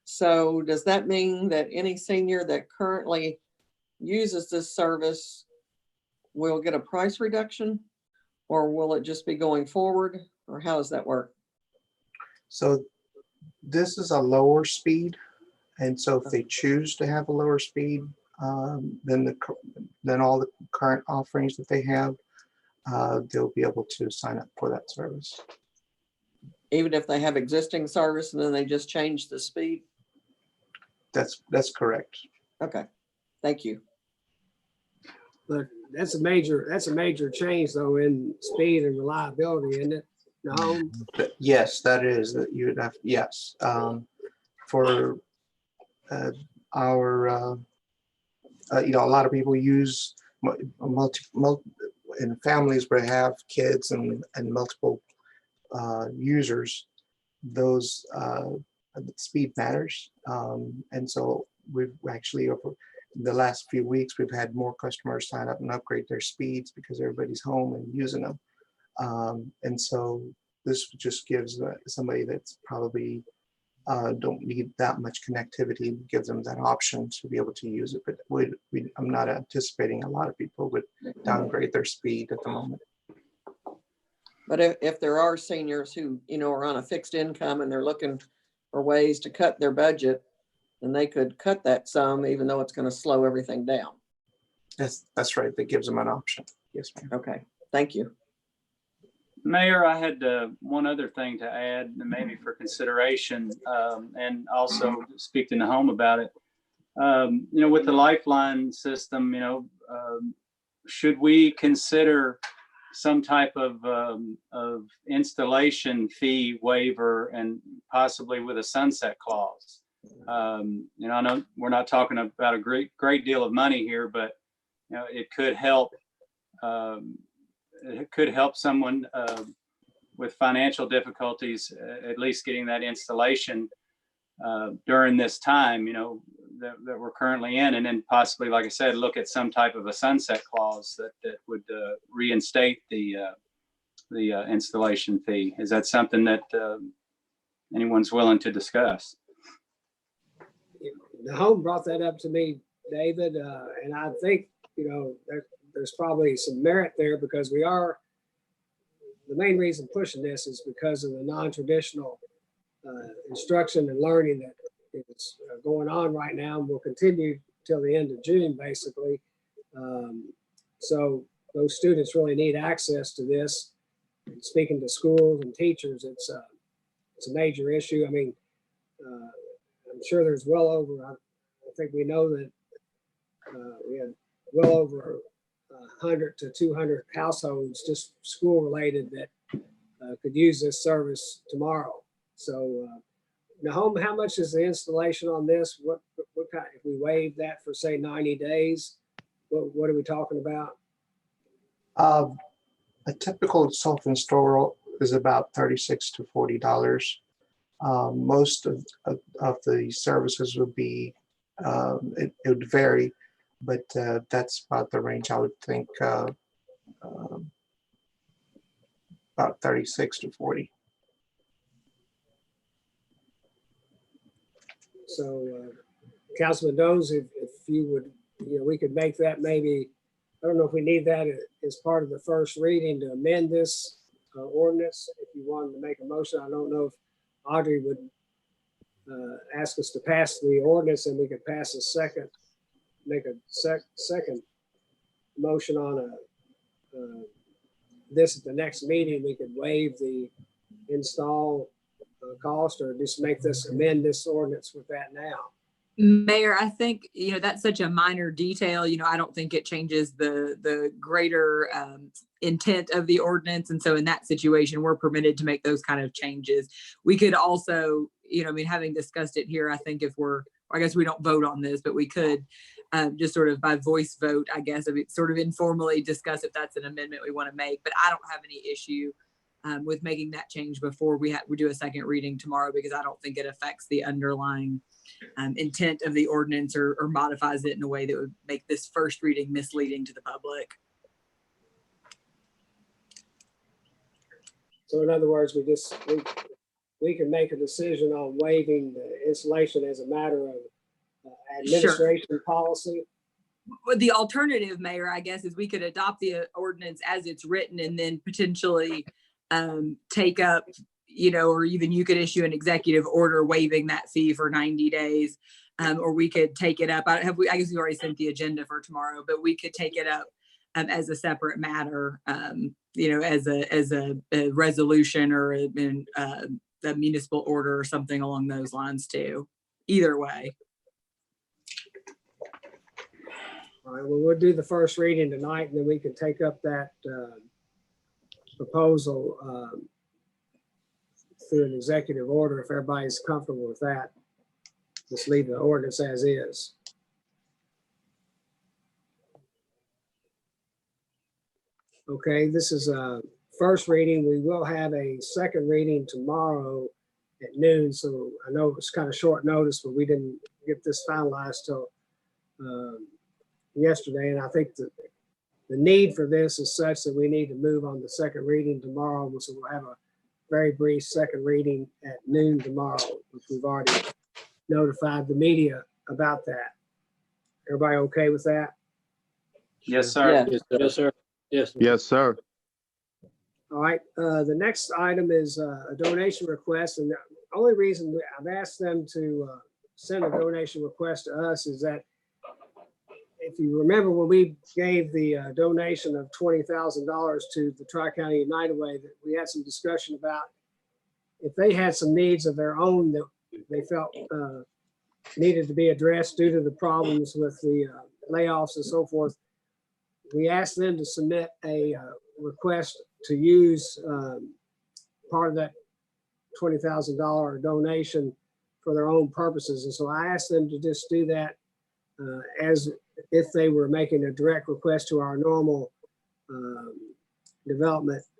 So does that mean that any senior that currently uses this service will get a price reduction, or will it just be going forward, or how does that work? So this is a lower speed, and so if they choose to have a lower speed, then all the current offerings that they have, they'll be able to sign up for that service. Even if they have existing service and then they just change the speed? That's correct. Okay, thank you. But that's a major change though in speed and reliability, isn't it? Nahum? Yes, that is, that you would have, yes. For our, a lot of people use in families where they have kids and multiple users, those speed matters. And so we've actually, over the last few weeks, we've had more customers sign up and upgrade their speeds because everybody's home and using them. And so this just gives somebody that's probably don't need that much connectivity, gives them that option to be able to use it. But I'm not anticipating a lot of people would downgrade their speed at the moment. But if there are seniors who, are on a fixed income and they're looking for ways to cut their budget, then they could cut that sum, even though it's going to slow everything down. That's right. That gives them an option. Yes, ma'am. Okay, thank you. Mayor, I had one other thing to add, maybe for consideration, and also speak to Nahum about it. With the Lifeline system, should we consider some type of installation fee waiver, and possibly with a sunset clause? I know we're not talking about a great deal of money here, but it could help. It could help someone with financial difficulties, at least getting that installation during this time, that we're currently in, and then possibly, like I said, look at some type of a sunset clause that would reinstate the installation fee. Is that something that anyone's willing to discuss? Nahum brought that up to me, David, and I think, there's probably some merit there, because the main reason pushing this is because of the non-traditional instruction and learning that is going on right now, and will continue till the end of June, basically. So those students really need access to this. And speaking to schools and teachers, it's a major issue. I mean, I'm sure there's well over, I think we know that we had well over 100 to 200 households, just school related, that could use this service tomorrow. So Nahum, how much is the installation on this? What kind, if we waive that for say 90 days, what are we talking about? A typical self-install is about $36 to $40. Most of the services would be, it would vary, but that's about the range I would think, about 36 to 40. So Councilman Dones, if you would, we could make that maybe, I don't know if we need that as part of the first reading to amend this ordinance. If you wanted to make a motion, I don't know if Audrey would ask us to pass the ordinance, and we could pass a second, make a second motion on this at the next meeting. We could waive the install cost, or just amend this ordinance with that now. Mayor, I think, that's such a minor detail. I don't think it changes the greater intent of the ordinance. And so in that situation, we're permitted to make those kind of changes. We could also, having discussed it here, I think I guess we don't vote on this, but we could just sort of by voice vote, I guess, sort of informally discuss if that's an amendment we want to make. But I don't have any issue with making that change before we do a second reading tomorrow, because I don't think it affects the underlying intent of the ordinance or modifies it in a way that would make this first reading misleading to the public. So in other words, we can make a decision on waiving the installation as a matter of administration policy. Well, the alternative, Mayor, I guess, is we could adopt the ordinance as it's written, and then potentially take up, or even you could issue an executive order waiving that fee for 90 days. Or we could take it up. I guess we already sent the agenda for tomorrow, but we could take it up as a separate matter, as a resolution or a municipal order or something along those lines too. Either way. All right, well, we'll do the first reading tonight, and then we can take up that proposal through an executive order if everybody's comfortable with that. Just leave the ordinance as is. Okay, this is a first reading. We will have a second reading tomorrow at noon. So I know it's kind of short notice, but we didn't get this finalized till yesterday. And I think that the need for this is such that we need to move on the second reading tomorrow. So we'll have a very brief second reading at noon tomorrow, which we've already notified the media about that. Everybody okay with that? Yes, sir. Yeah. Yes, sir. Yes. Yes, sir. All right, the next item is a donation request, and the only reason I've asked them to send a donation request to us is that if you remember when we gave the donation of $20,000 to the Tri-County United Way, that we had some discussion about if they had some needs of their own that they felt needed to be addressed due to the problems with the layoffs and so forth. We asked them to submit a request to use part of that $20,000 donation for their own purposes. And so I asked them to just do that as if they were making a direct request to our normal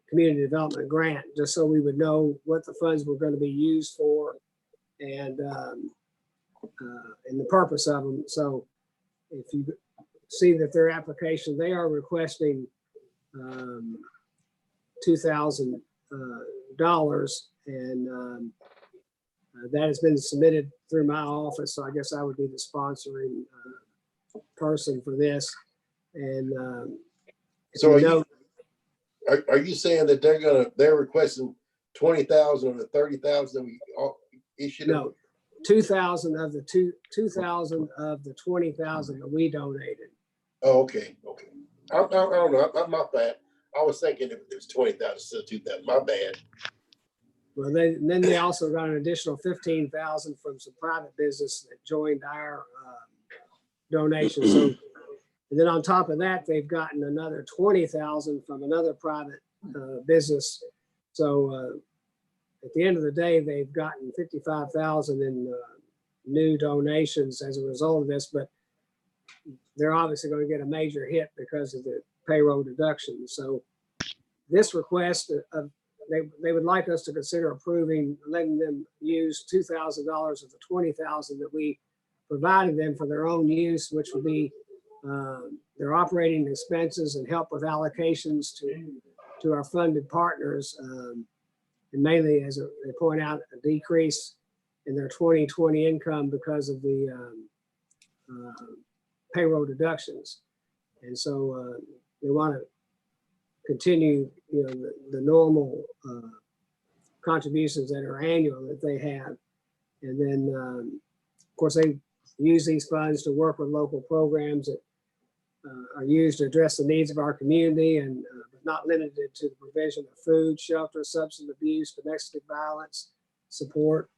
community development grant, just so we would know what the funds were going to be used for and the purpose of them. So if you see that their application, they are requesting $2,000 and that has been submitted through my office. So I guess I would be the sponsoring person for this. And So are you saying that they're requesting 20,000 or the 30,000 that we issued? no, 2,000 of the 2,000 of the 20,000 that we donated. Oh, okay. I don't know. I'm not bad. I was thinking if it was 20,000 instead of 2,000. My bad. Well, then they also got an additional 15,000 from some private business that joined our donation. So, and then on top of that, they've gotten another 20,000 from another private business. So at the end of the day, they've gotten 55,000 in new donations as a result of this. But they're obviously going to get a major hit because of the payroll deduction. So this request they would like us to consider approving, letting them use $2,000 of the 20,000 that we provided them for their own use, which would be their operating expenses and help with allocations to our funded partners. And mainly, as they point out, a decrease in their 2020 income because of the payroll deductions. And so they want to continue, the normal contributions that are annual that they have. And then, of course, they use these funds to work with local programs that are used to address the needs of our community and but not limited to the provision of food, shelter, substance abuse, domestic violence, support,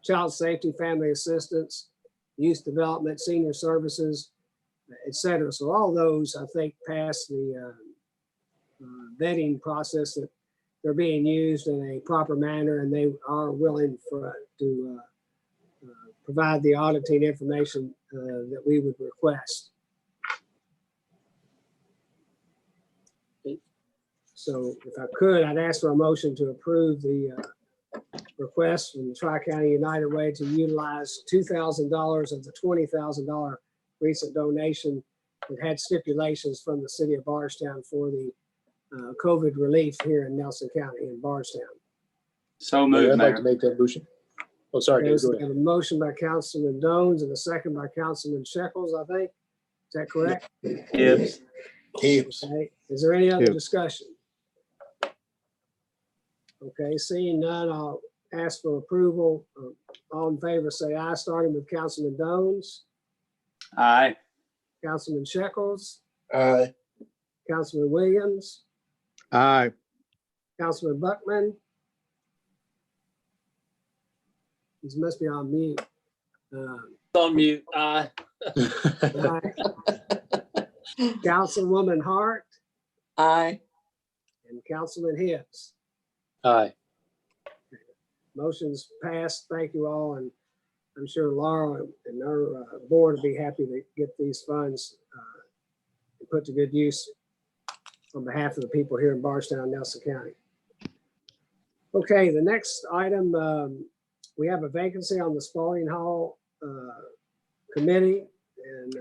child safety, family assistance, youth development, senior services, et cetera. So all those, I think, pass the vetting process that they're being used in a proper manner, and they are willing to provide the auditing information that we would request. So if I could, I'd ask for a motion to approve the request from the Tri-County United Way to utilize $2,000 of the $20,000 recent donation that had stipulations from the city of Bardstown for the COVID relief here in Nelson County in Bardstown. So Mayor, moved, I'd like Mayor. to make that motion. Oh, sorry, Dave, Okay, so go we ahead. have a motion by Councilman Dones and a second by Councilman Shekels, I think. Is that correct? Gibbs. Okay. Is there any other Yes. discussion? Okay, seeing none, I'll ask for approval. All in favor, say aye, starting with Councilman Dones, Aye. Councilman Shekels, Aye. Councilman Williams, Aye. Councilman Buckman. He must be on mute. On mute. Aye. Aye. Councilwoman Hart Aye. and Councilman Hibbs. Aye. Motion's passed. Thank you all, and I'm sure Laura and her board will be happy to get these funds put to good use on behalf of the people here in Bardstown, Nelson County. Okay, the next item, we have a vacancy on the Spalding Hall committee, and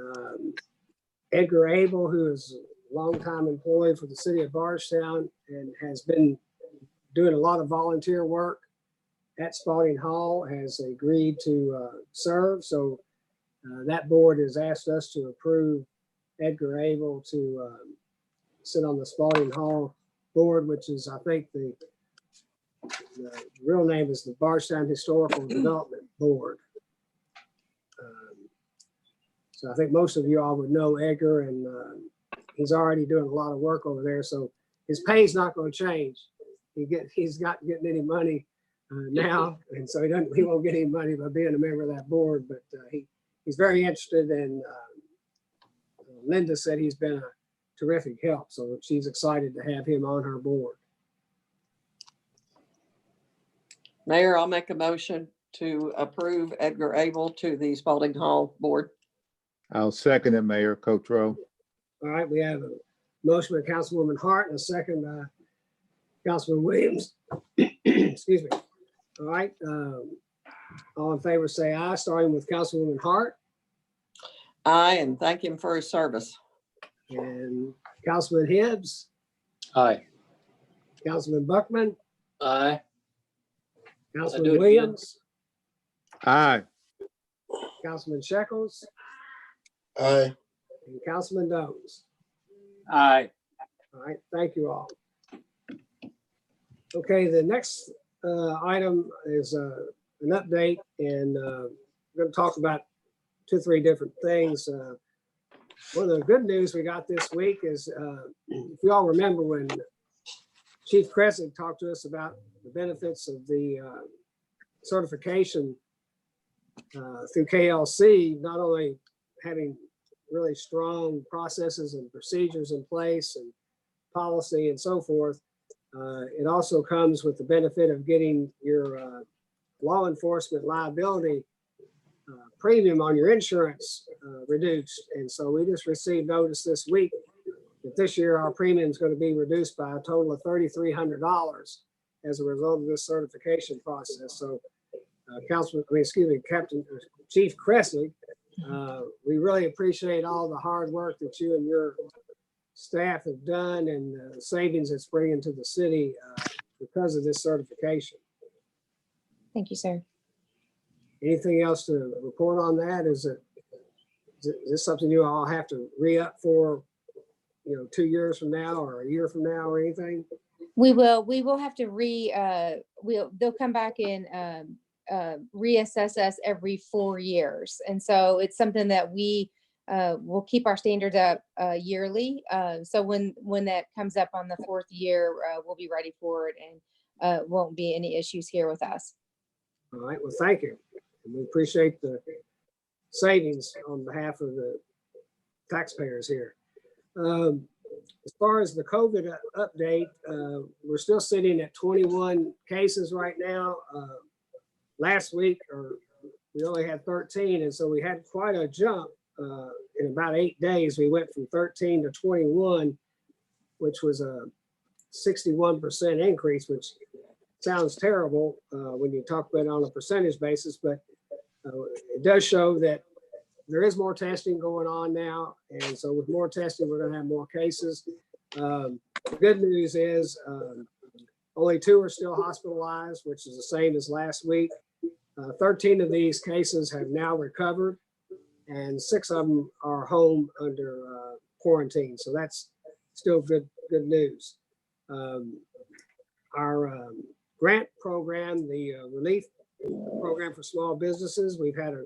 Edgar Abel, who is a longtime employee for the city of Bardstown and has been doing a lot of volunteer work at Spalding Hall, has agreed to serve. So that board has asked us to approve Edgar Abel to sit on the Spalding Hall board, which is, I think, the real name is the Bardstown Historical Development Board. So I think most of you all would know Edgar, and he's already doing a lot of work over there. So his pay's not going to change. He's not getting any money now, and so he won't get any money by being a member of that board. But he's very interested, and Linda said he's been a terrific help. So she's excited to have him on her board. Mayor, I'll make a motion to approve Edgar Abel to the Spalding Hall board. I'll second it, Mayor, Coach Rowe. All right, we have a motion by Councilwoman Hart and a second by Councilman Williams. Excuse me. All right, all in favor say aye, starting with Councilwoman Hart. Aye, and thank him for his service. And Councilman Hibbs, Aye. Councilman Buckman, Aye. Councilman Williams, Aye. Councilman Shekels, Aye. and Councilman Dones. Aye. All right, thank you all. Okay, the next item is an update, and we're going to talk about 2 or 3 different things. One of the good news we got this week is, if you all remember when Chief Kressig talked to us about the benefits of the certification through KLC, not only having really strong processes and procedures in place and policy and so forth, it also comes with the benefit of getting your law enforcement liability premium on your insurance reduced. And so we just received notice this week that this year our premium is going to be reduced by a total of $3,300 as a result of this certification process. So Chief Kressig, we really appreciate all the hard work that you and your staff have done and the savings it's bringing to the city because of this certification. Thank you, sir. Anything else to report on that? Is this something you all have to re-up for, 2 years from now or a year from now or anything? We will have to they'll come back and reassess us every 4 years. And so it's something that we will keep our standards up yearly. So when that comes up on the 4th year, we'll be ready for it, and won't be any issues here with us. All right, well, thank you. And we appreciate the savings on behalf of the taxpayers here. As far as the COVID update, we're still sitting at 21 cases right now. Last week, we only had 13, and so we had quite a jump in about 8 days. We went from 13 to 21, which was a 61% increase, which sounds terrible when you talk about it on a percentage basis, but it does show that there is more testing going on now. And so with more testing, we're going to have more cases. The good news is only 2 are still hospitalized, which is the same as last week. 13 of these cases have now recovered, and 6 of them are home under quarantine. So that's still good news. Our grant program, the relief program for small businesses, we've had a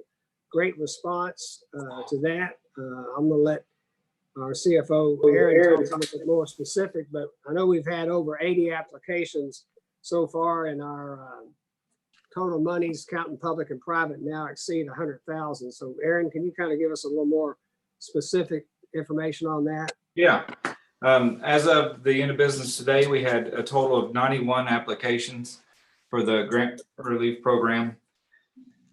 great response to that. I'm going to let our CFO, Aaron, talk a little bit more specific, but I know we've had over 80 applications so far, and our total monies, counting public and private, now exceed 100,000. So Aaron, can you kind of give us a little more specific information on that? Yeah. As of the end of business today, we had a total of 91 applications. for the grant relief program.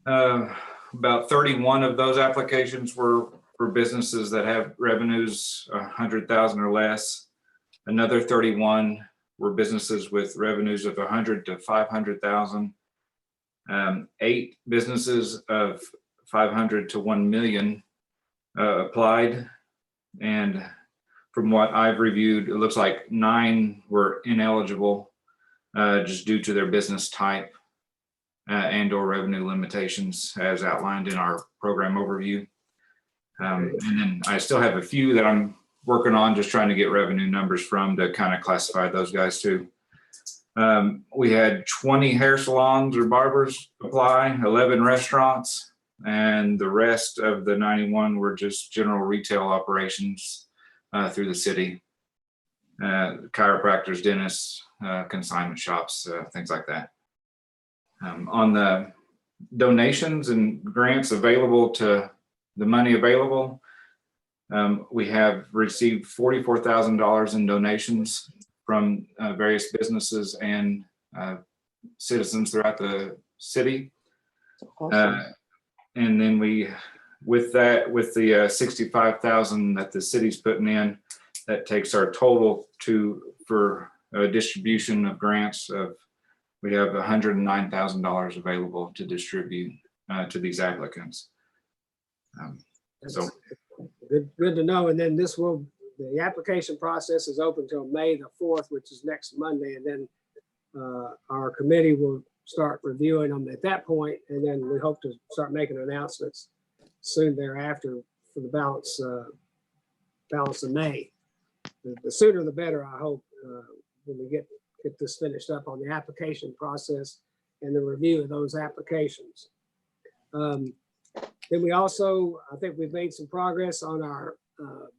About 31 of those applications were for businesses that have revenues 100,000 or less. Another 31 were businesses with revenues of 100 to 500,000. 8 businesses of 500 to 1 million applied, and from what I've reviewed, it looks like 9 were ineligible just due to their business type and or revenue limitations as outlined in our program overview. And then I still have a few that I'm working on, just trying to get revenue numbers from to kind of classify those guys too. We had 20 hair salons or barbers apply, 11 restaurants, and the rest of the 91 were just general retail operations through the city. Chiropractors, dentists, consignment shops, things like that. On the donations and grants available to the money available, we have received $44,000 in donations from various businesses and citizens throughout the city. Awesome. And then with the 65,000 that the city's putting in, that takes our total for a distribution of grants of, we have $109,000 available to distribute to these applicants. So Good to know. And then the application process is open till May the 4th, which is next Monday. And then our committee will start reviewing them at that point. And then we hope to start making announcements soon thereafter for the balance of May. The sooner the better, I hope, when we get this finished up on the application process and the review of those applications. Then we also, I think we've made some progress on our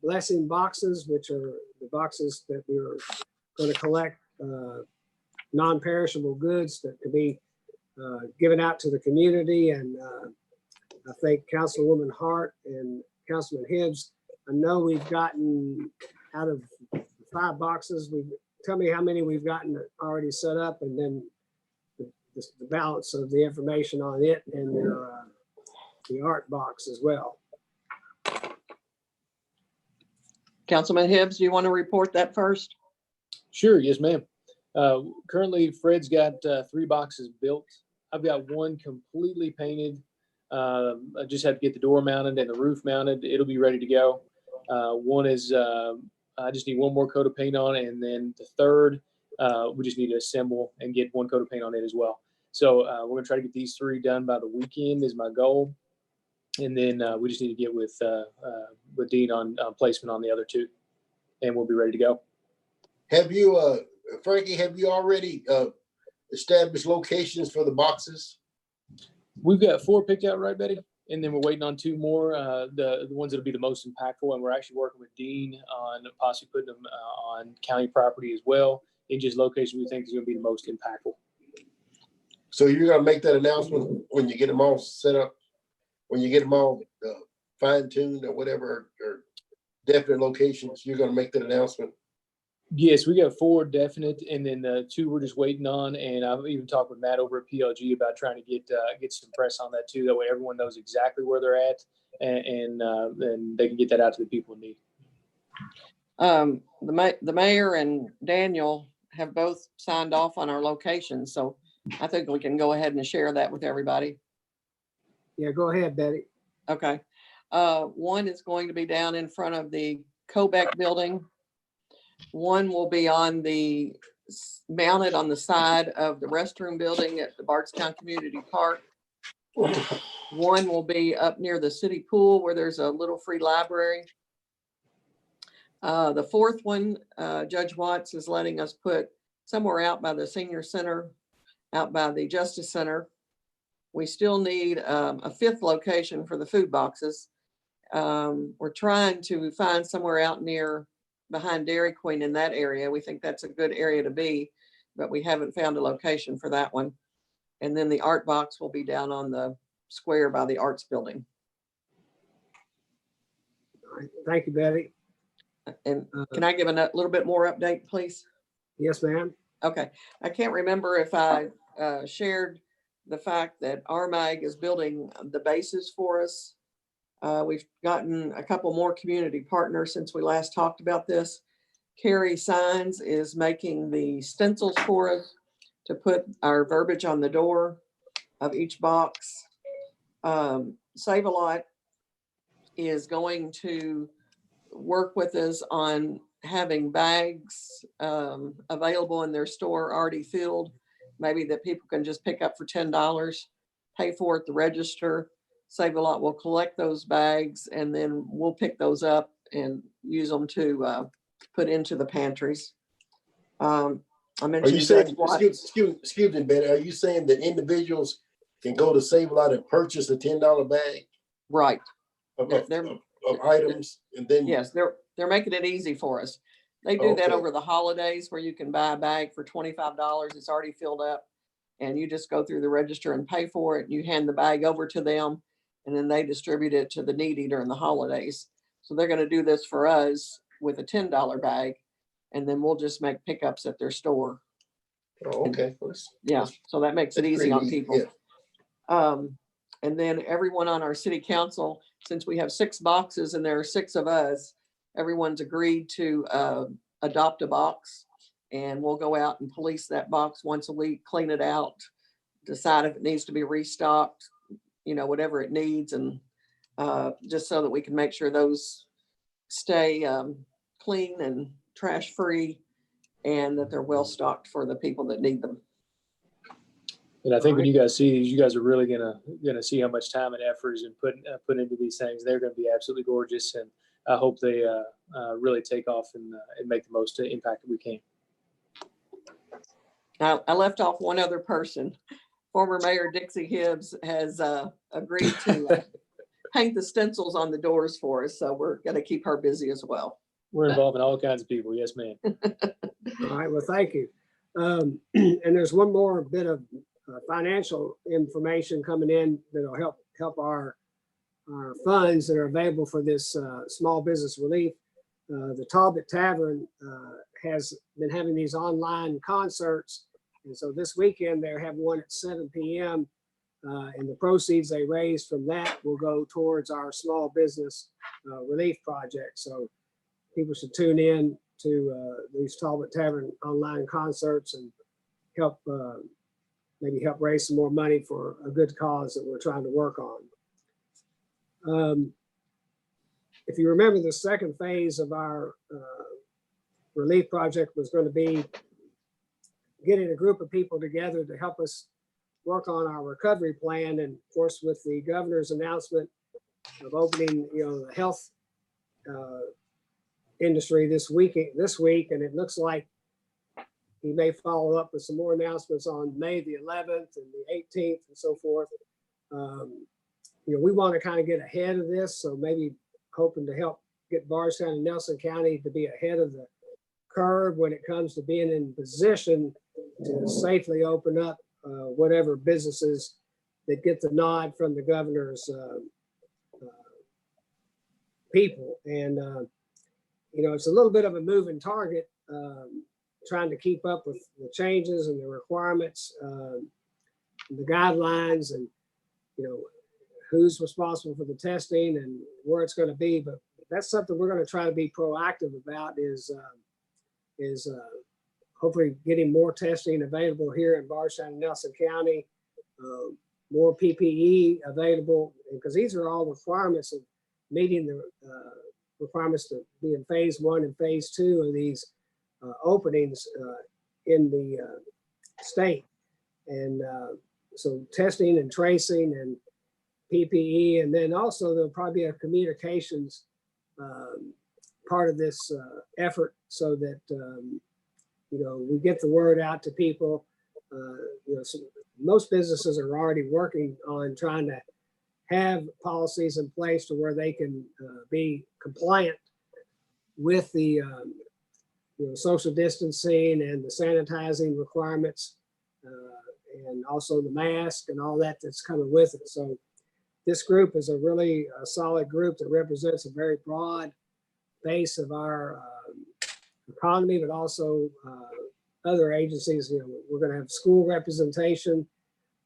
blessing boxes, which are the boxes that we're going to collect non-perishable goods that can be given out to the community. And I think Councilwoman Hart and Councilman Hibbs, I know we've gotten out of 5 boxes. Tell me how many we've gotten already set up, and then the balance of the information on it and the art box as well. Councilman Hibbs, do you want to report that first? Sure, yes, ma'am. Currently, Fred's got 3 boxes built. I've got 1 completely painted. I just have to get the door mounted and the roof mounted. It'll be ready to go. One is, I just need 1 more coat of paint on it. And then the third, we just need to assemble and get 1 coat of paint on it as well. So we're gonna try to get these 3 done by the weekend is my goal. And then we just need to get with Dean on placement on the other 2, and we'll be ready to go. Have you, Frankie, have you already established locations for the boxes? We've got 4 picked out, right, Betty? And then we're waiting on 2 more, the ones that'll be the most impactful. And we're actually working with Dean on possibly putting them on county property as well, in just location we think is gonna be the most impactful. So you're gonna make that announcement when you get them all set up, when you get them all fine-tuned or whatever, or definite locations, you're gonna make that announcement? Yes, we got 4 definite, and then 2 we're just waiting on. And I've even talked with Matt over at PLG about trying to get some press on that too. That way everyone knows exactly where they're at, and they can get that out to the people in need. The mayor and Daniel have both signed off on our location, so I think we can go ahead and share that with everybody. Yeah, go ahead, Betty. Okay. 1 is going to be down in front of the Kobeck building. 1 will be mounted on the side of the restroom building at the Bardstown Community Park. 1 will be up near the city pool where there's a little free library. The 4th one, Judge Watts is letting us put somewhere out by the senior center, out by the Justice Center. We still need a 5th location for the food boxes. We're trying to find somewhere out behind Dairy Queen in that area. We think that's a good area to be, but we haven't found a location for that one. And then the art box will be down on the square by the arts building. All right. Thank you, Betty. And can I give a little bit more update, please? Yes, ma'am. Okay. I can't remember if I shared the fact that RMAG is building the bases for us. We've gotten a couple more community partners since we last talked about this. Carrie Signs is making the stencils for us to put our verbiage on the door of each box. Save a Lot is going to work with us on having bags available in their store already filled, maybe that people can just pick up for $10, pay for it at the register. Save a Lot will collect those bags and then we'll pick those up and use them to put into the pantries. I Are mentioned you saying, Judge Watt. excuse me, Betty, are you saying that individuals can go to Save a Lot and purchase a $10 bag Right. of They're- items and then? Yes, they're making it easy for us. They do that Okay. over the holidays where you can buy a bag for $25. It's already filled up. And you just go through the register and pay for it. And you hand the bag over to them and then they distribute it to the needy during the holidays. So they're going to do this for us with a $10 bag. And then we'll just make pickups at their store. Oh, okay. Yeah, so that makes it that's easy pretty on neat, people. yeah. And then everyone on our city council, since we have 6 boxes and there are 6 of us, everyone's agreed to adopt a box. And we'll go out and police that box once a week, clean it out, decide if it needs to be restocked, whatever it needs. And just so that we can make sure those stay clean and trash free and that they're well stocked for the people that need them. And I think when you guys see these, you guys are really gonna see how much time and effort is put into these things. They're gonna be absolutely gorgeous, and I hope they really take off and make the most impact that we can. Now, I left off one other person. Former Mayor Dixie Hibbs has agreed to paint the stencils on the doors for us, so we're gonna keep her busy as well. We're involving all kinds of people. Yes, ma'am. All right, well, thank you. And there's one more bit of financial information coming in that'll help our funds that are available for this small business relief. The Talbot Tavern has been having these online concerts. And so this weekend they have one at 7 p.m. And the proceeds they raise from that will go towards our small business relief project. So people should tune in to these Talbot Tavern online concerts and help maybe help raise some more money for a good cause that we're trying to work on. If you remember, the second phase of our relief project was going to be getting a group of people together to help us work on our recovery plan. And of course, with the governor's announcement of opening, the health industry this week, and it looks like he may follow up with some more announcements on May the 11th and the 18th and so forth. We want to kind of get ahead of this, so maybe hoping to help get Bardstown and Nelson County to be ahead of the curve when it comes to being in position to safely open up whatever businesses that get the nod from the governor's people. And, it's a little bit of a moving target, trying to keep up with the changes and the requirements, the guidelines, and, who's responsible for the testing and where it's going to be. But that's something we're going to try to be proactive about is hopefully getting more testing available here in Bardstown and Nelson County, more PPE available, because these are all requirements of meeting the requirements to be in phase 1 and phase 2 of these openings in the state. And so testing and tracing and PPE, and then also there'll probably be a communications part of this effort so that we get the word out to people. So most businesses are already working on trying to have policies in place to where they can be compliant with the social distancing and the sanitizing requirements, and also the mask and all that that's coming with it. So this group is a really solid group that represents a very broad base of our economy, but also other agencies. You know, we're going to have school representation.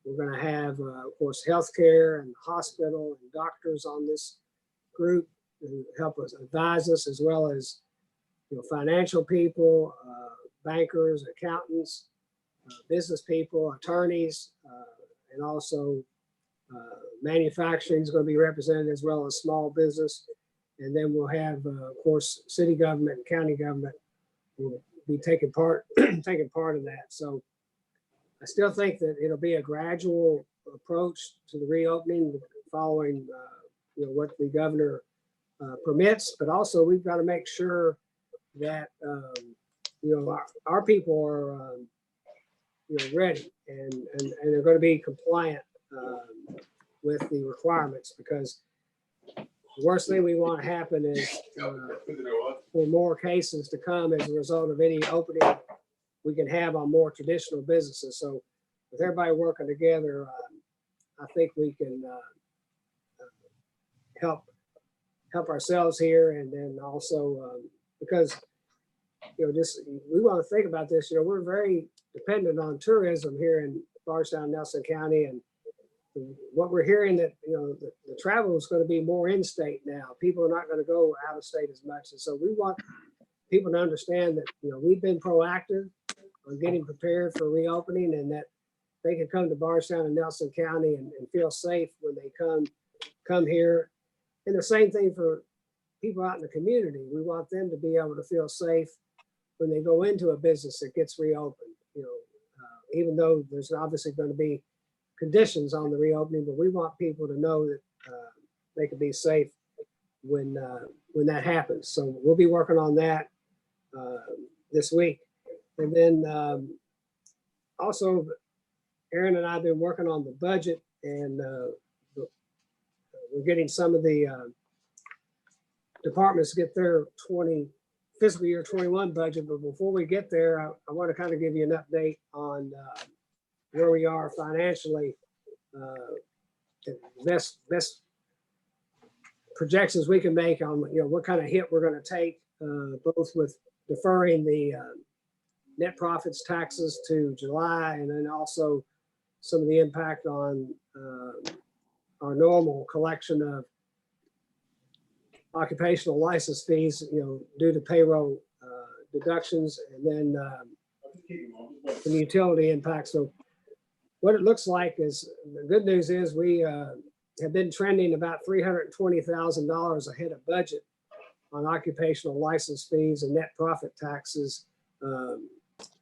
We're going to have, of course, healthcare and hospital and doctors on this group who help us advise us, as well as, you know, financial people, bankers, accountants, business people, attorneys, and also manufacturing is going to be represented, as well as small business. And then we'll have, of course, city government and county government will be taking part in that. So I still think that it'll be a gradual approach to the reopening, following you know, what the governor permits, but also we've got to make sure that you know, our people are you know, ready and they're going to be compliant with the requirements, because the worst thing we want to happen is for more cases to come as a result of any opening we can have on more traditional businesses. So with everybody working together, I think we can help ourselves here, and then also because, you know, just we want to think about this. You know, we're very dependent on tourism here in Bardstown, Nelson County, and what we're hearing that, you know, the travel is going to be more in-state now. People are not going to go out of state as much, and so we want people to understand that, you know, we've been proactive on getting prepared for reopening, and that they can come to Bardstown and Nelson County and feel safe when they come here. And the same thing for people out in the community. We want them to be able to feel safe when they go into a business that gets reopened. You know, even though there's obviously going to be conditions on the reopening, but we want people to know that they can be safe when that happens. So we'll be working on that this week. And then also, Aaron and I have been working on the budget, and we're getting some of the departments to get their fiscal year 21 budget. But before we get there, I want to kind of give you an update on where we are financially. Best projections we can make on, you know, what kind of hit we're going to take, both with deferring the net profits taxes to July, and then also some of the impact on our normal collection of occupational license fees, you know, due to payroll deductions, and then some utility impacts. So what it looks like is, the good news is we have been trending about $320,000 ahead of budget on occupational license fees and net profit taxes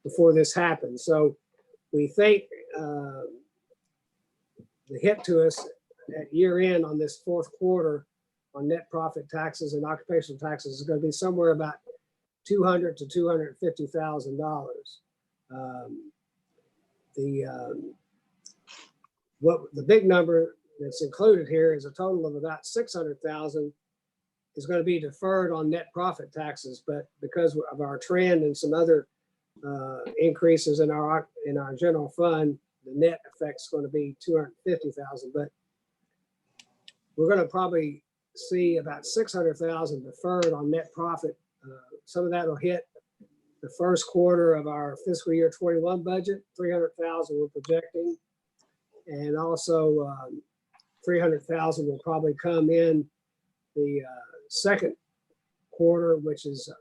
before this happened. So we think the hit to us at year end on this fourth quarter on net profit taxes and occupational taxes is going to be somewhere about $200,000 to $250,000. The big number that's included here is a total of about $600,000 is going to be deferred on net profit taxes, but because of our trend and some other increases in our general fund, the net effect is going to be $250,000. But we're going to probably see about $600,000 deferred on net profit. Some of that will hit the first quarter of our fiscal year 21 budget, $300,000 we're projecting. And also $300,000 will probably come in the second quarter, which is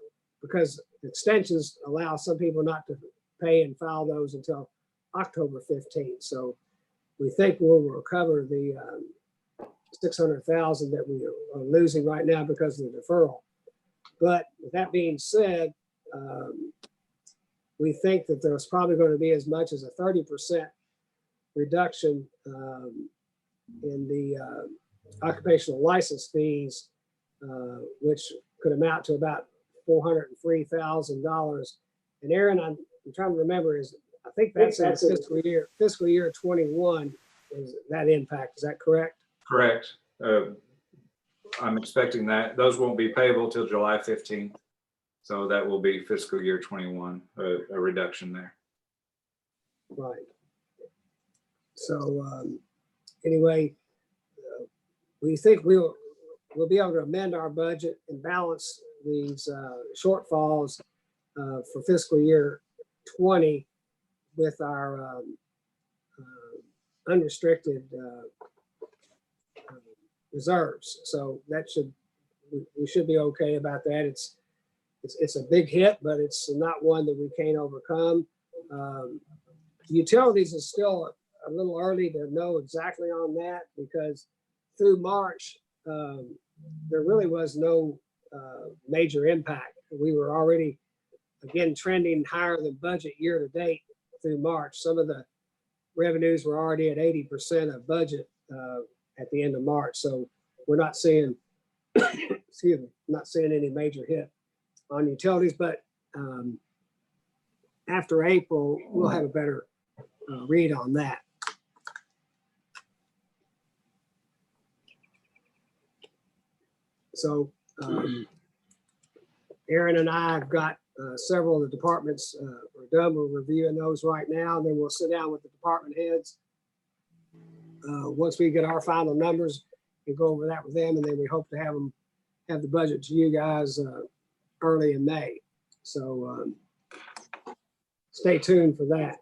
because extensions allow some people not to pay and file those until October 15th. So we think we'll recover the $600,000 that we are losing right now because of the deferral. But with that being said, we think that there's probably going to be as much as a 30% reduction in the occupational license fees, which could amount to about $403,000. And Aaron, I'm trying to remember, I think that's in fiscal year 21 is that impact. Is that correct? Correct. I'm expecting that. Those won't be payable till July 15th. So that will be fiscal year 21, a reduction there. Right. So anyway, we think we'll be able to amend our budget and balance these shortfalls for fiscal year 20 with our unrestricted reserves. So that we should be okay about that. It's a big hit, but it's not one that we can't overcome. Utilities is still a little early to know exactly on that because through March, there really was no major impact. We were already, again, trending higher than budget year to date through March. Some of the revenues were already at 80% of budget at the end of March. So we're not seeing, excuse me, not seeing any major hit on utilities, but after April, we'll have a better read on that. So Aaron and I have got several of the departments are done. We're reviewing those right now. Then we'll sit down with the department heads. Once we get our final numbers, we go over that with them, and then we hope to have the budget to you guys early in May. So stay tuned for that.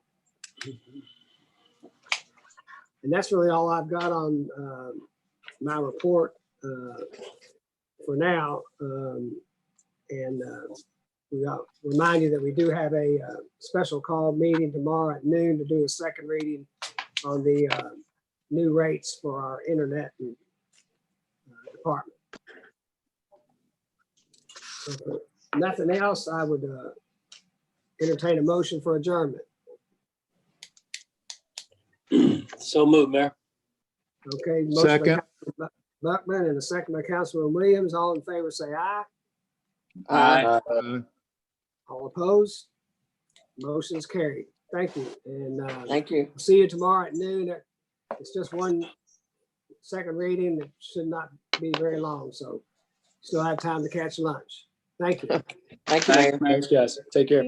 And that's really all I've got on my report for now. We remind you that we do have a special call meeting tomorrow at noon to do a second reading on the new rates for our internet department. So if nothing else, I would entertain a motion for adjournment. So moved, Mayor. Okay. Motion by Second. Councilman Buckman and a second by Councilman Williams. All in favor, say aye. Aye. All opposed? Motion is carried. Thank you. And Thank you. see you tomorrow at noon. It's just one second reading. It should not be very long, so still have time to catch lunch. Thank you. Thank you, Mayor. Thanks, guys. Take care.